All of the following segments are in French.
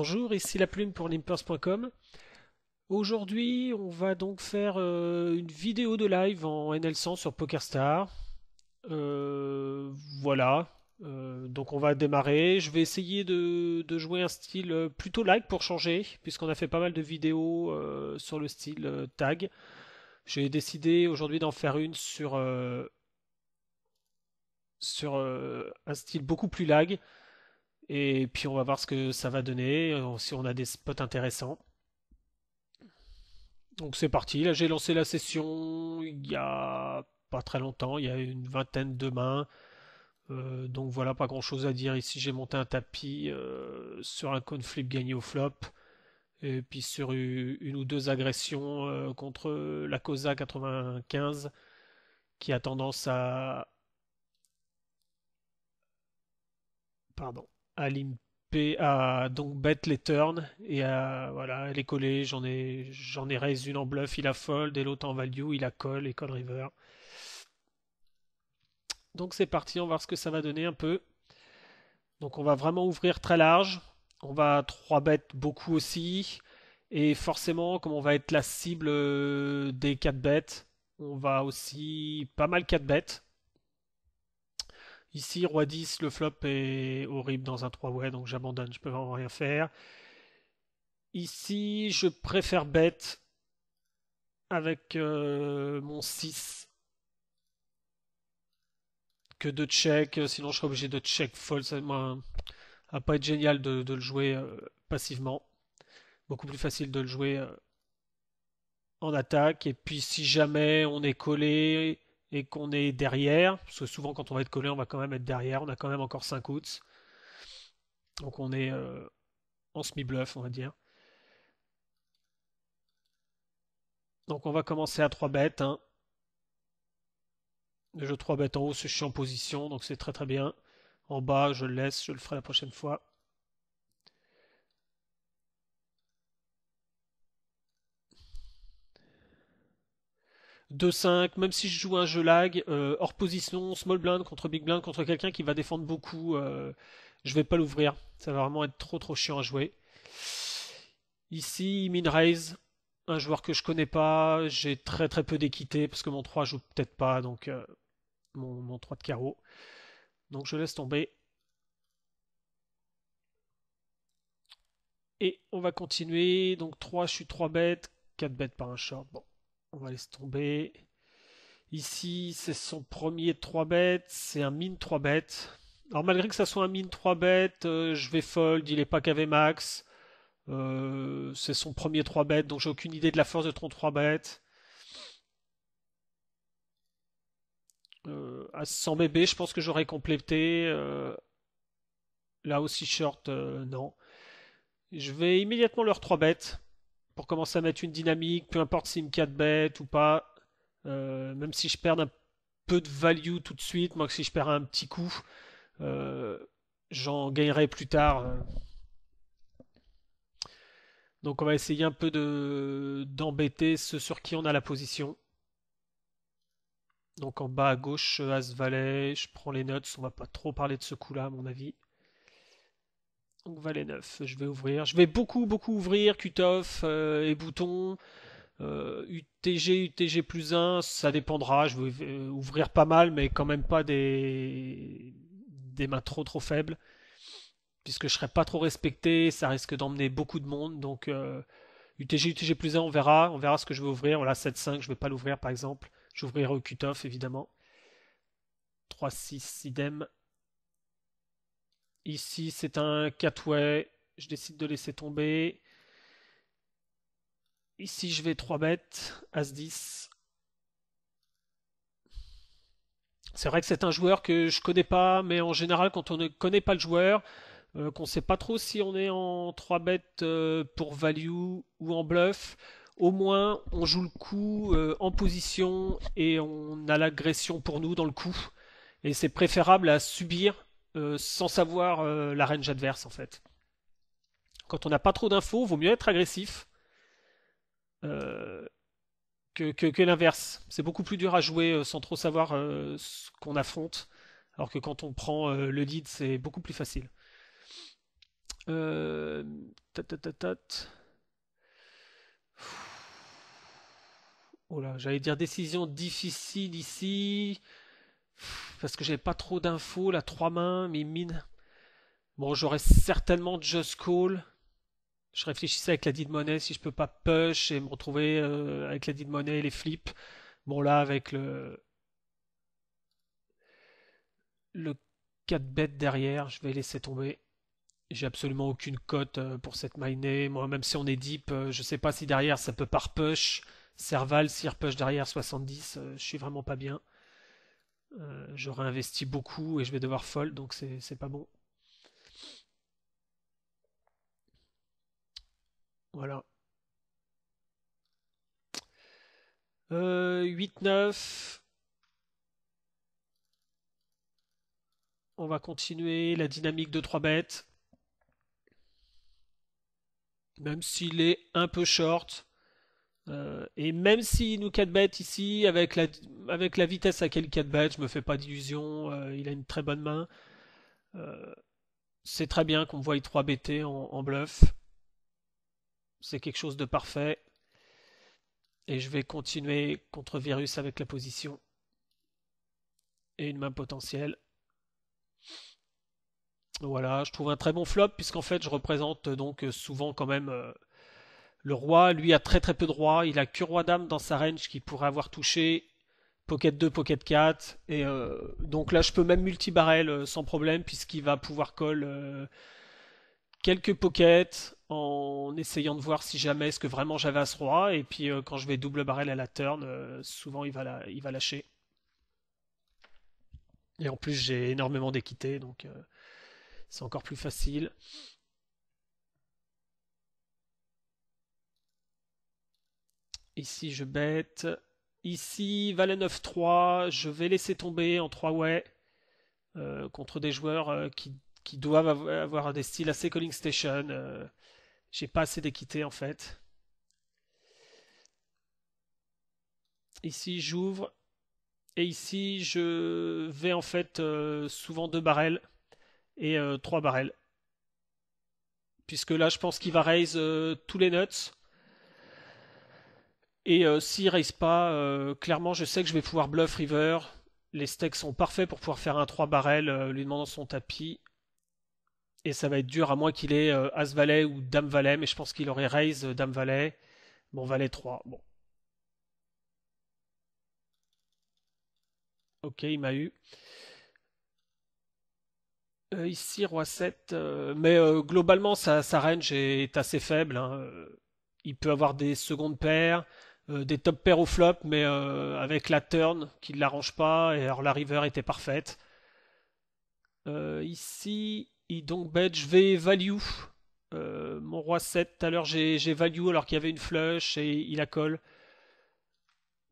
Bonjour, ici la plume pour limpers.com. Aujourd'hui, on va donc faire une vidéo de live en NL100 sur PokerStar. Voilà. Donc on va démarrer. Je vais essayer de jouer un style plutôt like pour changer, puisqu'on a fait pas mal de vidéos sur le style tag. J'ai décidé aujourd'hui d'en faire une sur un style beaucoup plus lag. Et puis on va voir ce que ça va donner, si on a des spots intéressants. Donc c'est parti, là j'ai lancé la session il y a pas très longtemps, il y a une vingtaine de mains. Donc voilà, pas grand chose à dire. Ici j'ai monté un tapis sur un coin flip gagné au flop. Et puis sur une ou deux agressions contre la Cosa 95 qui a tendance pardon, à limper, à donc bet les turns et à voilà, les coller. J'en ai raise une en bluff, il a fold, et l'autre en value, il a call et call river. Donc c'est parti, on va voir ce que ça va donner un peu. Donc on va vraiment ouvrir très large. On va 3 bet beaucoup aussi. Et forcément, comme on va être la cible des 4 bêtes, on va aussi pas mal 4 bêtes. Ici, roi 10, le flop est horrible dans un 3-way, donc j'abandonne, je peux vraiment rien faire. Ici, je préfère bet avec mon 6 que de check, sinon je serais obligé de check fold. Ça va pas être génial de le jouer passivement. Beaucoup plus facile de le jouer en attaque. Et puis si jamais on est collé et qu'on est derrière, parce que souvent quand on va être collé, on va quand même être derrière, on a quand même encore 5 outs. Donc on est en semi-bluff, on va dire. Donc on va commencer à 3 bêtes. Hein. Le jeu 3 bêtes en haut, je suis en position, donc c'est très très bien. En bas, je le laisse, je le ferai la prochaine fois. 2-5, même si je joue un jeu lag, hors position, small blind contre big blind, contre quelqu'un qui va défendre beaucoup, je vais pas l'ouvrir. Ça va vraiment être trop trop chiant à jouer. Ici, min raise, un joueur que je connais pas, j'ai très très peu d'équité parce que mon 3 joue peut-être pas, donc mon 3 de carreau. Donc je laisse tomber. Et on va continuer. Donc 3, je suis 3 bêtes, 4 bêtes par un short. Bon, on va laisser tomber. Ici, c'est son premier 3 bêtes, c'est un min 3 bêtes. Alors malgré que ça soit un min 3 bêtes, je vais fold, il est pas KV max. C'est son premier 3 bêtes, donc j'ai aucune idée de la force de ton 3 bêtes. À 100 bébés, je pense que j'aurais complété. Là aussi short, non. Je vais immédiatement leur 3 bêtes pour commencer à mettre une dynamique, peu importe si me 4 bêtes ou pas. Même si je perds un peu de value tout de suite, moi si je perds un petit coup, euh, j'en gagnerai plus tard. Donc on va essayer un peu d'embêter ceux sur qui on a la position. Donc en bas à gauche, As-Valet, je prends les notes, on va pas trop parler de ce coup-là à mon avis. Donc Valet 9, je vais ouvrir. Je vais beaucoup beaucoup ouvrir, cut-off et bouton. UTG, UTG plus 1, ça dépendra. Je vais ouvrir pas mal, mais quand même pas des mains trop trop faibles. Puisque je serai pas trop respecté, ça risque d'emmener beaucoup de monde. Donc UTG, UTG plus 1, on verra ce que je vais ouvrir. Voilà, 7-5, je vais pas l'ouvrir par exemple. J'ouvrirai au cut-off évidemment. 3-6, idem. Ici, c'est un 4-way. Je décide de laisser tomber. Ici, je vais 3 bêtes. As-10. C'est vrai que c'est un joueur que je connais pas, mais en général, quand on ne connaît pas le joueur, qu'on sait pas trop si on est en 3 bêtes pour value ou en bluff, au moins on joue le coup en position et on a l'agression pour nous dans le coup. Et c'est préférable à subir sans savoir la range adverse en fait. Quand on n'a pas trop d'infos, vaut mieux être agressif euh, que l'inverse. C'est beaucoup plus dur à jouer sans trop savoir ce qu'on affronte, alors que quand on prend le lead, c'est beaucoup plus facile. Euh, Oh là, j'allais dire décision difficile ici, parce que j'avais pas trop d'infos, la trois mains, mais mine. Bon, j'aurais certainement Just Call. Je réfléchissais avec la de monnaie si je peux pas push et me retrouver avec la de monnaie et les flips. Bon là, avec le 4 bet derrière, je vais laisser tomber. J'ai absolument aucune cote pour cette mainée. Moi, même si on est deep, je sais pas si derrière ça peut par push. Serval, si push derrière 70, je suis vraiment pas bien. J'aurais investi beaucoup et je vais devoir fold, donc c'est pas bon. Voilà. 8-9. On va continuer la dynamique de 3 bêtes. Même s'il est un peu short. Et même s'il nous 4 bêtes ici, avec la vitesse à laquelle il 4 bêtes, je me fais pas d'illusions. Il a une très bonne main. Euh, c'est très bien qu'on voie 3 BT en bluff. C'est quelque chose de parfait. Et je vais continuer contre Virus avec la position. Et une main potentielle. Voilà, je trouve un très bon flop, puisqu'en fait je représente donc souvent quand même le roi. Lui a très très peu de rois. Il a que roi dame dans sa range qui pourrait avoir touché Pocket 2, Pocket 4. Et donc là je peux même multi-barrel sans problème, puisqu'il va pouvoir call quelques pockets en essayant de voir si jamais est-ce que vraiment j'avais ce roi. Et puis quand je vais double barrel à la turn, souvent il va lâcher. Et en plus j'ai énormément d'équité, donc c'est encore plus facile. Ici je bête. Ici valet 9-3, je vais laisser tomber en 3 way contre des joueurs qui doivent avoir des styles assez calling station. J'ai pas assez d'équité en fait. Ici j'ouvre et ici je vais en fait souvent 2 barrels et 3 barrels. Puisque là je pense qu'il va raise tous les nuts. Et s'il raise pas, clairement je sais que je vais pouvoir bluff river. Les steaks sont parfaits pour pouvoir faire un 3 barrel lui demandant son tapis. Et ça va être dur à moins qu'il ait As-Valet ou Dame-Valet, mais je pense qu'il aurait raise Dame-Valet. Bon, Valet 3. Bon. Ok, il m'a eu. Ici, Roi 7. Mais globalement, sa range est assez faible, hein. Il peut avoir des secondes paires, des top pairs au flop, mais avec la turn qui ne l'arrange pas, et alors la river était parfaite. Ici, donc bet, je vais value. Mon roi 7, tout à l'heure j'ai value alors qu'il y avait une flush et il a call.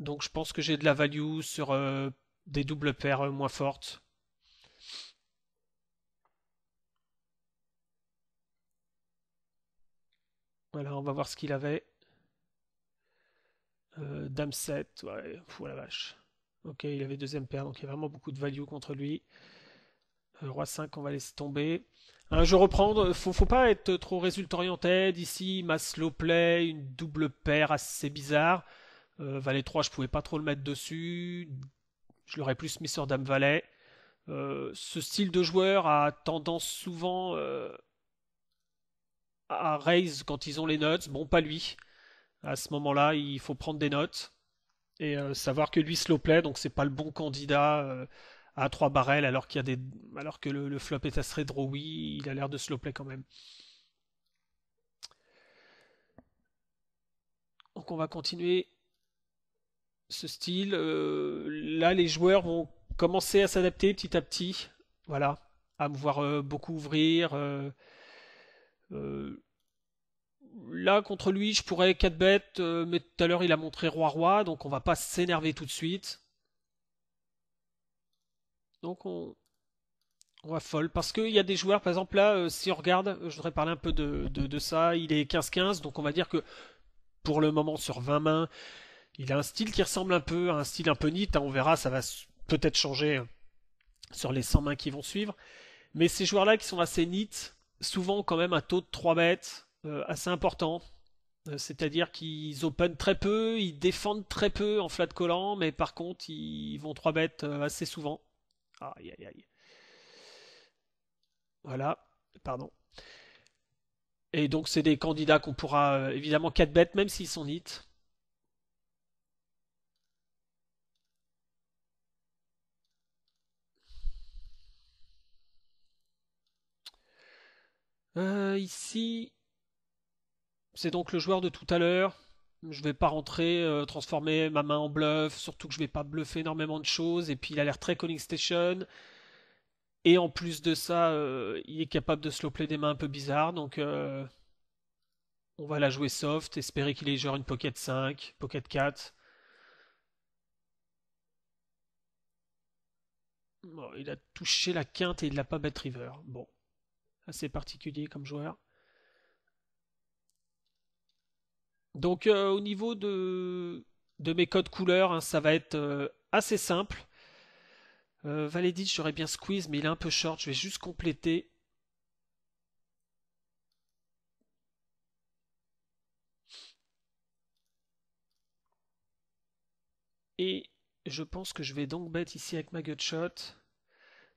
Donc je pense que j'ai de la value sur des doubles paires moins fortes. Voilà, on va voir ce qu'il avait. Dame 7, ouais, fou la vache. Ok, il avait deuxième paire, donc il y a vraiment beaucoup de value contre lui. Roi 5, on va laisser tomber. Je reprends, faut pas être trop résultat orienté. Ici, ma slow play, une double paire assez bizarre. Valet 3, je pouvais pas trop le mettre dessus. Je l'aurais plus mis sur Dame Valet. Ce style de joueur a tendance souvent à raise quand ils ont les notes. Bon, pas lui. À ce moment-là, il faut prendre des notes et savoir que lui slow play, donc c'est pas le bon candidat à 3 barrels alors que le flop est assez drawy, il a l'air de slow play quand même. Donc on va continuer ce style. Là, les joueurs vont commencer à s'adapter petit à petit. Voilà, à me voir beaucoup ouvrir. Euh, Là, contre lui, je pourrais 4 bêtes, mais tout à l'heure, il a montré roi-roi, donc on va pas s'énerver tout de suite. Donc on va fold. Parce qu'il y a des joueurs, par exemple là, si on regarde, je voudrais parler un peu de ça, il est 15-15, donc on va dire que pour le moment, sur 20 mains, il a un style qui ressemble un peu à un style un peu neat, hein, on verra, ça va peut-être changer sur les 100 mains qui vont suivre. Mais ces joueurs-là qui sont assez neat, souvent quand même un taux de 3 bêtes assez important. C'est-à-dire qu'ils open très peu, ils défendent très peu en flat collant, mais par contre ils vont 3 bêtes assez souvent. Aïe aïe aïe. Voilà, pardon. Et donc c'est des candidats qu'on pourra évidemment 4 bêtes même s'ils sont nits. Ici, c'est donc le joueur de tout à l'heure. Je vais pas rentrer, transformer ma main en bluff, surtout que je vais pas bluffer énormément de choses. Et puis il a l'air très calling station. Et en plus de ça, il est capable de slow play des mains un peu bizarres. Donc on va la jouer soft, espérer qu'il ait genre une pocket 5, pocket 4. Bon, il a touché la quinte et il l'a pas bet river. Bon, assez particulier comme joueur. Donc au niveau de mes codes couleurs, hein, ça va être assez simple. Valedit, j'aurais bien squeeze, mais il est un peu short. Je vais juste compléter. Et je pense que je vais donc bet ici avec ma gutshot.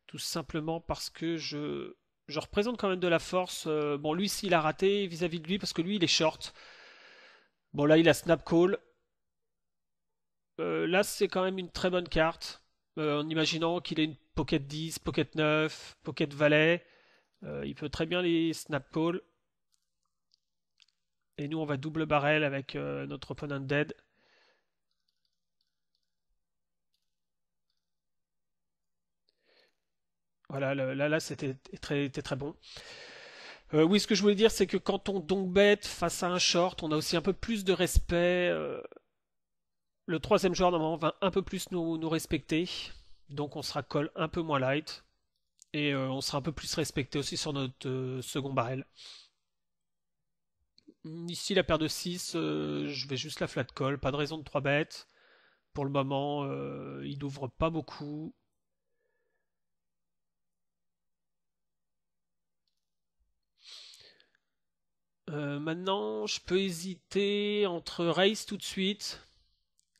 Tout simplement parce que je représente quand même de la force. Bon, lui, s'il a raté vis-à-vis de lui, parce que lui, il est short. Bon, là, il a snap call. Là, c'est quand même une très bonne carte. En imaginant qu'il ait une pocket 10, pocket 9, pocket valet. Il peut très bien les snap call. Et nous, on va double barrel avec notre opponent dead. Voilà, là, c'était très bon. Oui, ce que je voulais dire, c'est que quand on donc bet face à un short, on a aussi un peu plus de respect. Le troisième joueur, normalement, va un peu plus nous respecter. Donc on sera call un peu moins light. Et on sera un peu plus respecté aussi sur notre second barrel. Ici, la paire de 6, je vais juste la flat call. Pas de raison de 3 bêtes. Pour le moment, il n'ouvre pas beaucoup. Maintenant, je peux hésiter entre raise tout de suite.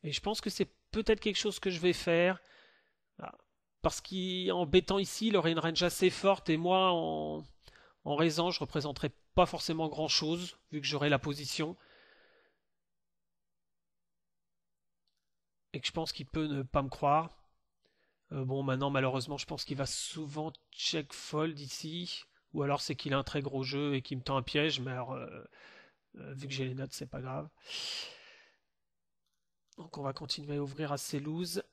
Et je pense que c'est peut-être quelque chose que je vais faire. Ah, parce qu'en bêtant ici, il aurait une range assez forte. Et moi, en raisant, je représenterai pas forcément grand-chose, vu que j'aurai la position. Et que je pense qu'il peut ne pas me croire. Bon, maintenant, malheureusement, je pense qu'il va souvent check fold ici. Ou alors c'est qu'il a un très gros jeu et qu'il me tend un piège. Mais alors, vu que j'ai les notes, c'est pas grave. Donc on va continuer à ouvrir assez loose.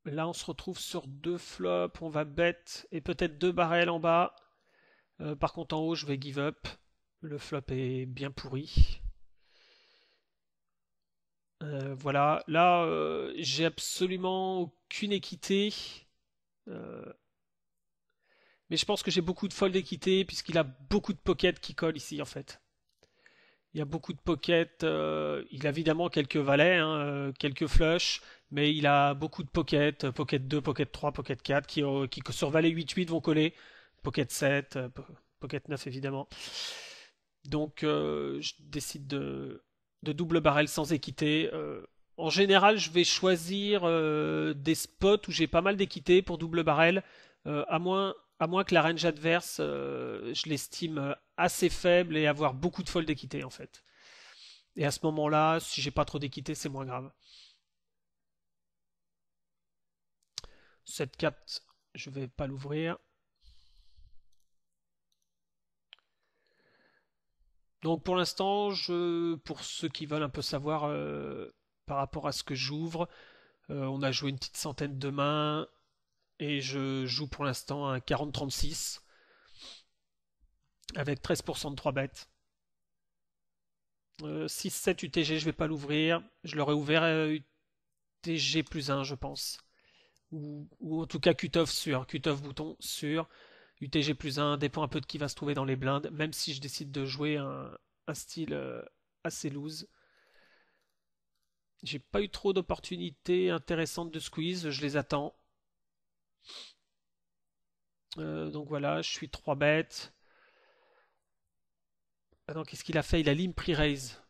Là, on se retrouve sur deux flops. On va bet et peut-être deux barrels en bas. Par contre, en haut, je vais give up. Le flop est bien pourri. Voilà. Là, j'ai absolument aucune équité. Euh, mais je pense que j'ai beaucoup de fold d'équité puisqu'il a beaucoup de pockets qui collent ici en fait. Il y a beaucoup de pockets. Il a évidemment quelques valets, hein, quelques flushs, mais il a beaucoup de pockets. Pocket 2, pocket 3, pocket 4 qui sur valet 8-8 vont coller. Pocket 7, pocket 9 évidemment. Donc je décide de double barrel sans équité. En général, je vais choisir des spots où j'ai pas mal d'équité pour double barrel, à moins que la range adverse, je l'estime assez faible et avoir beaucoup de fold d'équité en fait. Et à ce moment-là, si j'ai pas trop d'équité, c'est moins grave. Cette carte, je vais pas l'ouvrir. Donc pour l'instant, pour ceux qui veulent un peu savoir par rapport à ce que j'ouvre, on a joué une petite centaine de mains et je joue pour l'instant un 40-36 avec 13% de 3 bêtes. 6-7 UTG, je vais pas l'ouvrir. Je l'aurais ouvert UTG plus 1, je pense. Ou en tout cas cut-off sûr. Cut-off bouton sûr. UTG plus 1 dépend un peu de qui va se trouver dans les blindes. Même si je décide de jouer un style assez loose. J'ai pas eu trop d'opportunités intéressantes de squeeze, je les attends. Donc voilà, je suis 3 bêtes. Ah non, qu'est-ce qu'il a fait? Il a limp pre-raise.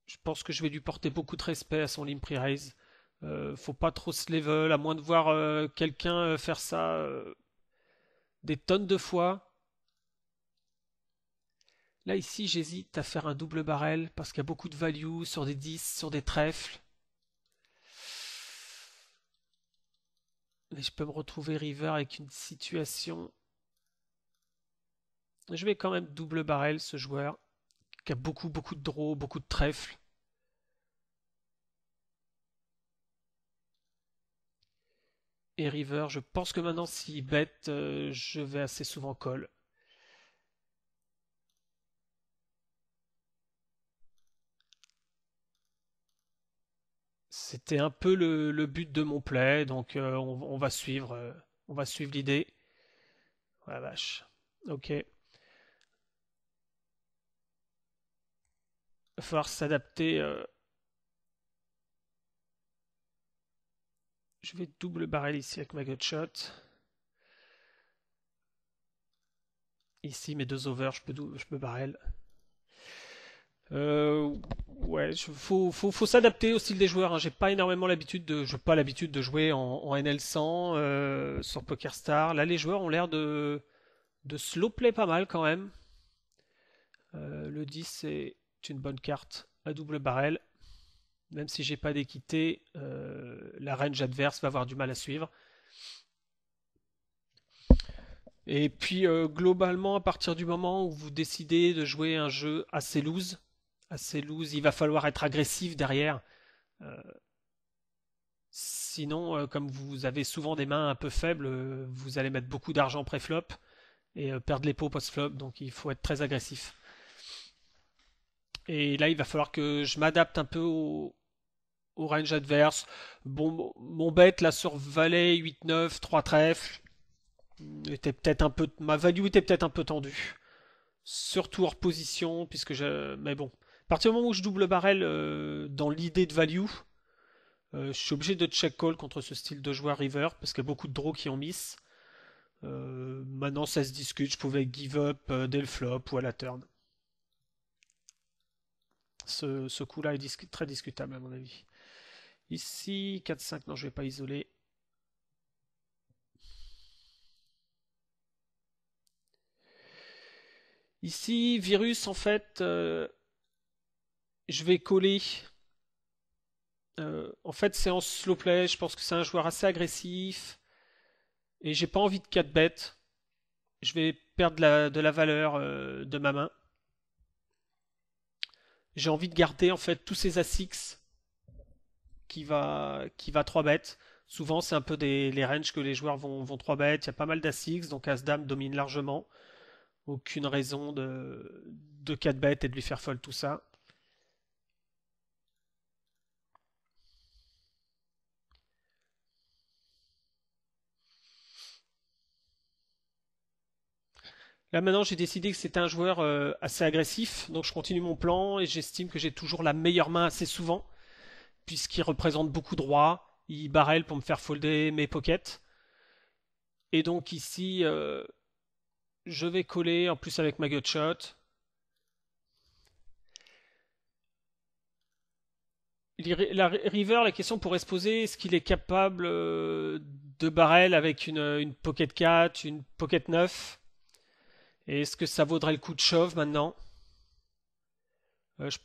Je pense que je vais lui porter beaucoup de respect à son limp pre-raise. Faut pas trop se level, à moins de voir quelqu'un faire ça des tonnes de fois. Là, ici, j'hésite à faire un double barrel parce qu'il y a beaucoup de value sur des 10, sur des trèfles. Mais je peux me retrouver river avec une situation. Je vais quand même double barrel ce joueur qui a beaucoup de draws, beaucoup de trèfles. Et river, je pense que maintenant s'il bet, je vais assez souvent call. C'était un peu le but de mon play, donc on va suivre l'idée. Oh la vache. Ok. Il va falloir s'adapter. Je vais double barrel ici avec ma gutshot. Ici, mes deux overs, je peux barrel. Euh, ouais, faut s'adapter au style des joueurs, hein. J'ai pas énormément l'habitude j'ai pas l'habitude de jouer en NL100 sur PokerStar. Là, les joueurs ont l'air de slow play pas mal quand même. Le 10 c'est une bonne carte à double barrel. Même si j'ai pas d'équité, la range adverse va avoir du mal à suivre. Et puis globalement, à partir du moment où vous décidez de jouer un jeu assez loose, il va falloir être agressif derrière. Euh, Sinon, comme vous avez souvent des mains un peu faibles, vous allez mettre beaucoup d'argent pré-flop et perdre les pots post-flop, donc il faut être très agressif. Et là, il va falloir que je m'adapte un peu au range adverse. Bon, mon bet là sur valet 8-9, 3 trèfles, était peut-être un peu, ma value était peut-être un peu tendue. Surtout hors position, mais bon. À partir du moment où je double barrel dans l'idée de value, je suis obligé de check call contre ce style de joueur river parce qu'il y a beaucoup de draws qui ont miss. Maintenant, ça se discute. Je pouvais give up dès le flop ou à la turn. Ce coup-là est très discutable à mon avis. Ici, 4-5, non, je vais pas isoler. Ici, virus, en fait, je vais coller. En fait, c'est en slow play. Je pense que c'est un joueur assez agressif. Et j'ai pas envie de 4 bet. Je vais perdre de la valeur de ma main. J'ai envie de garder en fait tous ces As-X qui va 3 bêtes. Souvent, c'est un peu les ranges que les joueurs vont 3 bêtes. Il y a pas mal d'As-X, donc As-Dame domine largement. Aucune raison de 4 bêtes et de lui faire fold tout ça. Là maintenant, j'ai décidé que c'était un joueur assez agressif, donc je continue mon plan et j'estime que j'ai toujours la meilleure main assez souvent, puisqu'il représente beaucoup de rois. Il barrel pour me faire folder mes pockets. Et donc ici, je vais coller en plus avec ma gutshot. La river, la question pourrait se poser, est-ce qu'il est capable de barrel avec une pocket 4, une pocket 9? Et est-ce que ça vaudrait le coup de shove maintenant? Euh, je-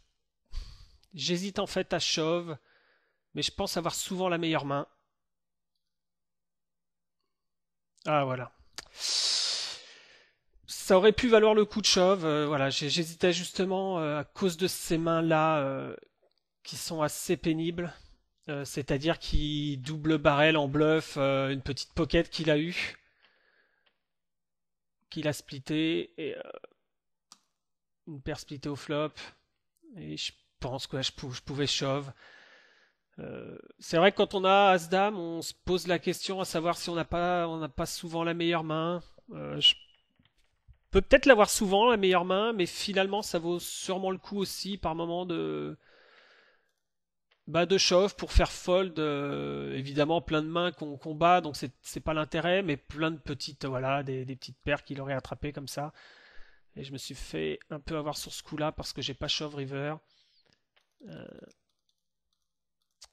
J'hésite en fait à shove, mais je pense avoir souvent la meilleure main. Ah voilà. Ça aurait pu valoir le coup de shove. Voilà, j'hésitais justement à cause de ces mains-là qui sont assez pénibles. C'est-à-dire qu'il double barrel en bluff une petite pocket qu'il a eu, qu'il a splitté, et une paire splittée au flop. Et je pense que je pouvais shove. C'est vrai que quand on a As-Dame, on se pose la question à savoir si on n'a pas souvent la meilleure main. Euh, je, Peut peut-être l'avoir souvent, la meilleure main, mais finalement, ça vaut sûrement le coup aussi par moment de shove pour faire fold. Évidemment, plein de mains qu'on bat, donc c'est pas l'intérêt, mais plein de petites, voilà, des petites paires qu'il aurait attrapées comme ça. Et je me suis fait un peu avoir sur ce coup-là parce que j'ai pas shove river.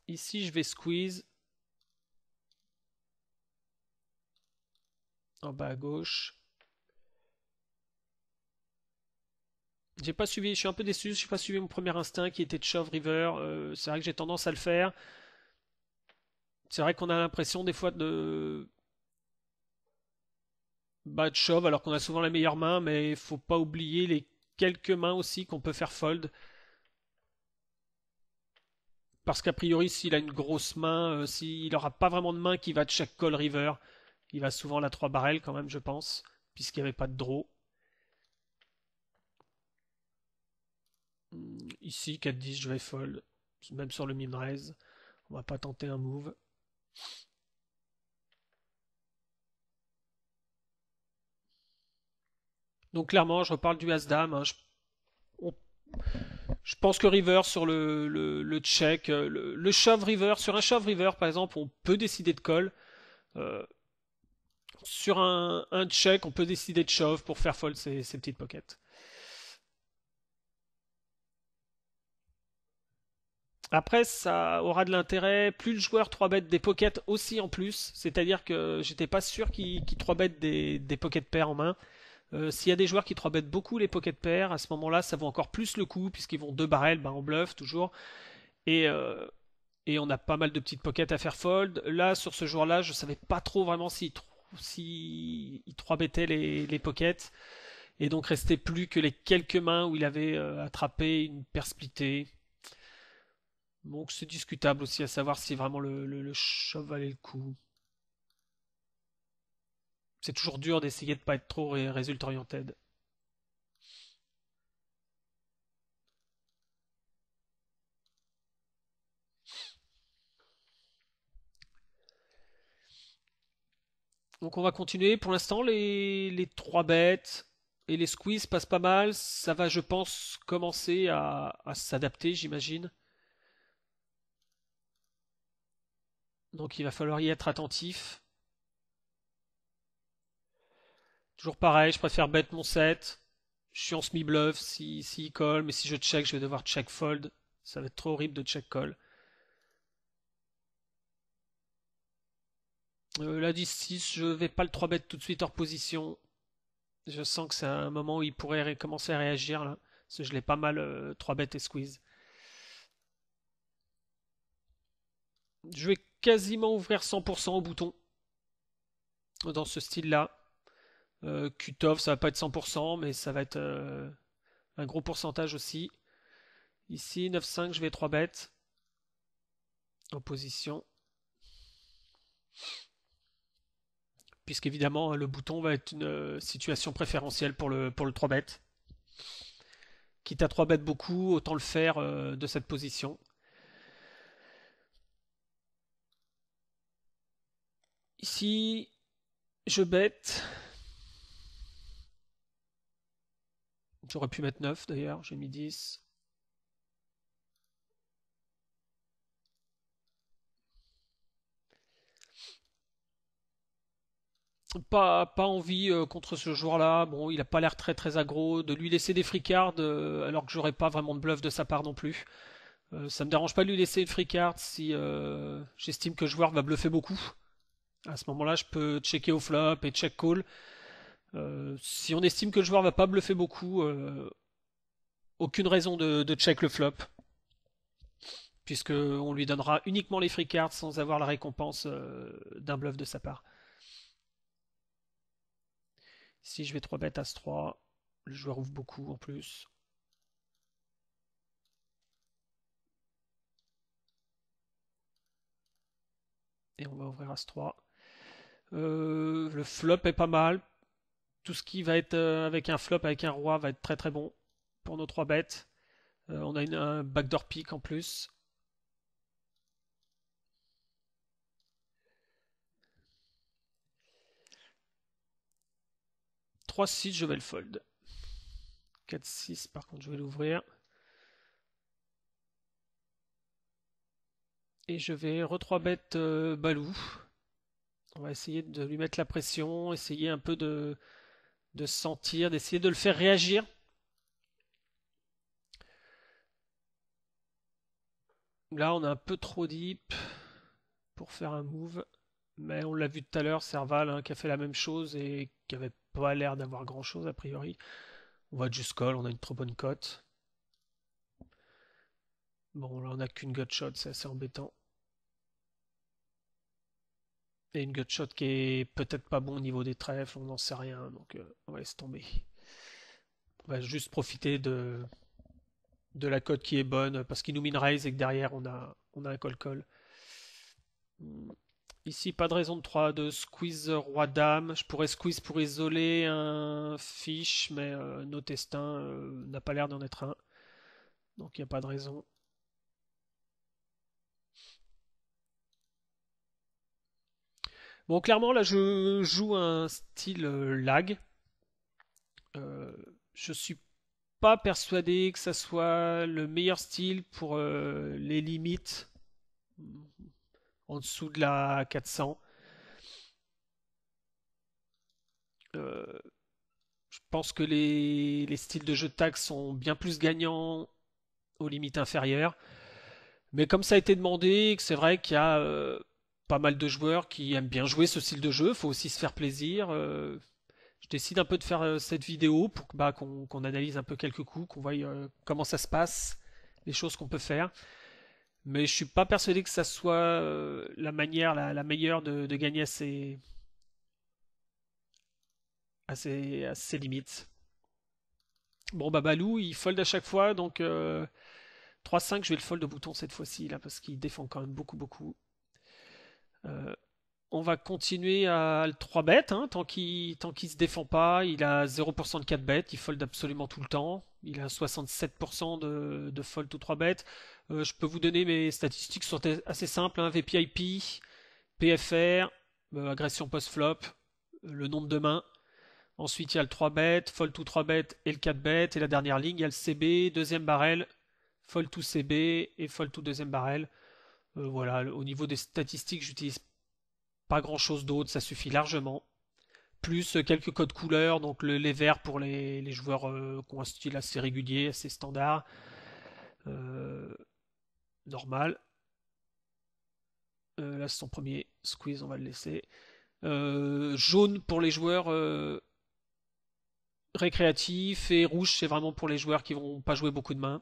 Ici, je vais squeeze en bas à gauche. J'ai pas suivi, je suis un peu déçu, je n'ai pas suivi mon premier instinct qui était de shove river. C'est vrai que j'ai tendance à le faire. C'est vrai qu'on a l'impression des fois de shove alors qu'on a souvent la meilleure main, mais il faut pas oublier les quelques mains aussi qu'on peut faire fold. Parce qu'a priori, s'il a une grosse main, s'il n'aura pas vraiment de main qui va check call river, il va souvent la 3 barrel quand même, je pense, puisqu'il n'y avait pas de draw. Ici, 4-10, je vais fold, même sur le min raise. On va pas tenter un move. Donc clairement, je reparle du As-Dame, hein. Je pense que river sur le check, le shove river, sur un shove river par exemple, on peut décider de call. Euh, sur un check, on peut décider de shove pour faire fold ces petites pockets. Après, ça aura de l'intérêt. Plus le joueur 3 bet des pockets aussi en plus, c'est-à-dire que j'étais pas sûr qu'il 3 bet des pockets pairs en main. S'il y a des joueurs qui 3 bet beaucoup les pockets pairs, à ce moment-là, ça vaut encore plus le coup, puisqu'ils vont 2 barrels, ben, en bluff toujours. Et, euh, et on a pas mal de petites pockets à faire fold. Là, sur ce joueur-là, je savais pas trop vraiment s'il 3 bettait les pockets. Et donc restait plus que les quelques mains où il avait attrapé une paire splittée. Donc c'est discutable aussi à savoir si vraiment le shove valait le coup. C'est toujours dur d'essayer de pas être trop résultat oriented. Donc on va continuer. Pour l'instant, les 3 bêtes et les squeezes passent pas mal. Ça va, je pense, commencer à s'adapter, j'imagine. Donc il va falloir y être attentif. Toujours pareil, je préfère bet mon set. Je suis en semi-bluff si colle, mais si je check, je vais devoir check fold. Ça va être trop horrible de check call. La 10-6, je vais pas le 3 bet tout de suite hors position. Je sens que c'est un moment où il pourrait commencer à réagir là. Parce que je l'ai pas mal 3 bet et squeeze. Je vais quasiment ouvrir 100% au bouton dans ce style-là. Cut-off, ça va pas être 100%, mais ça va être un gros pourcentage aussi. Ici, 9-5, je vais 3 bêtes en position. Puisqu'évidemment, le bouton va être une situation préférentielle pour le 3 bêtes. Quitte à 3 bêtes beaucoup, autant le faire de cette position. Ici, je bête. J'aurais pu mettre 9 d'ailleurs, j'ai mis 10. Pas envie contre ce joueur-là. Bon, il a pas l'air très très aggro. De lui laisser des free cards alors que j'aurais pas vraiment de bluff de sa part non plus. Ça me dérange pas de lui laisser une free card si j'estime que le joueur va bluffer beaucoup. À ce moment-là, je peux checker au flop et check call. Si on estime que le joueur va pas bluffer beaucoup, aucune raison de check le flop, puisque on lui donnera uniquement les free cards sans avoir la récompense d'un bluff de sa part. Si je vais 3 bêtes as 3, le joueur ouvre beaucoup en plus. Et on va ouvrir as 3. Le flop est pas mal. Tout ce qui va être avec un flop, avec un roi, va être très très bon pour nos 3 bêtes. On a un backdoor pick en plus. 3-6, je vais le fold. 4-6, par contre, je vais l'ouvrir. Et je vais re-3-bet Balou. On va essayer de lui mettre la pression, essayer un peu de sentir, d'essayer de le faire réagir. Là, on a un peu trop deep pour faire un move. Mais on l'a vu tout à l'heure, Serval hein, qui a fait la même chose et qui avait pas l'air d'avoir grand chose a priori. On va juste call, on a une trop bonne cote. Bon, là on a qu'une gutshot, c'est assez embêtant. Et une gutshot qui est peut-être pas bon au niveau des trèfles, on n'en sait rien, donc on va laisser tomber. On va juste profiter de la cote qui est bonne parce qu'il nous mine raise et que derrière on a un call-call. Ici, pas de raison de squeeze roi-dame. Je pourrais squeeze pour isoler un fiche, mais nos testins n'a pas l'air d'en être un. Donc il n'y a pas de raison. Bon, clairement, là, je joue un style lag. Je suis pas persuadé que ça soit le meilleur style pour les limites en dessous de la 400. Euh, je pense que les styles de jeu de tag sont bien plus gagnants aux limites inférieures. Mais comme ça a été demandé, que c'est vrai qu'il y a pas mal de joueurs qui aiment bien jouer ce style de jeu, faut aussi se faire plaisir. Je décide un peu de faire cette vidéo pour qu'on analyse un peu quelques coups, qu'on voie comment ça se passe, les choses qu'on peut faire. Mais je suis pas persuadé que ça soit la manière la meilleure de gagner à ses limites. Bon bah Balou il fold à chaque fois donc 3-5 je vais le fold de bouton cette fois-ci là parce qu'il défend quand même beaucoup. Euh, on va continuer à le 3 bet hein, tant qu'il se défend pas. Il a 0% de 4 bêtes, il fold absolument tout le temps. Il a 67% de fold tout 3 bêtes. Je peux vous donner mes statistiques sont assez simples hein, VPIP, PFR, agression post-flop, le nombre de mains. Ensuite, il y a le 3 bet, fold tout 3 bet et le 4 bet. Et la dernière ligne, il y a le CB, deuxième barrel, fold tout CB et fold tout deuxième barrel. Voilà, au niveau des statistiques, j'utilise pas grand chose d'autre, ça suffit largement. Plus quelques codes couleurs, donc les verts pour les joueurs qui ont un style assez régulier, assez standard, euh, normal. Là, c'est son premier squeeze, on va le laisser. Jaune pour les joueurs récréatifs et rouge, c'est vraiment pour les joueurs qui vont pas jouer beaucoup de mains.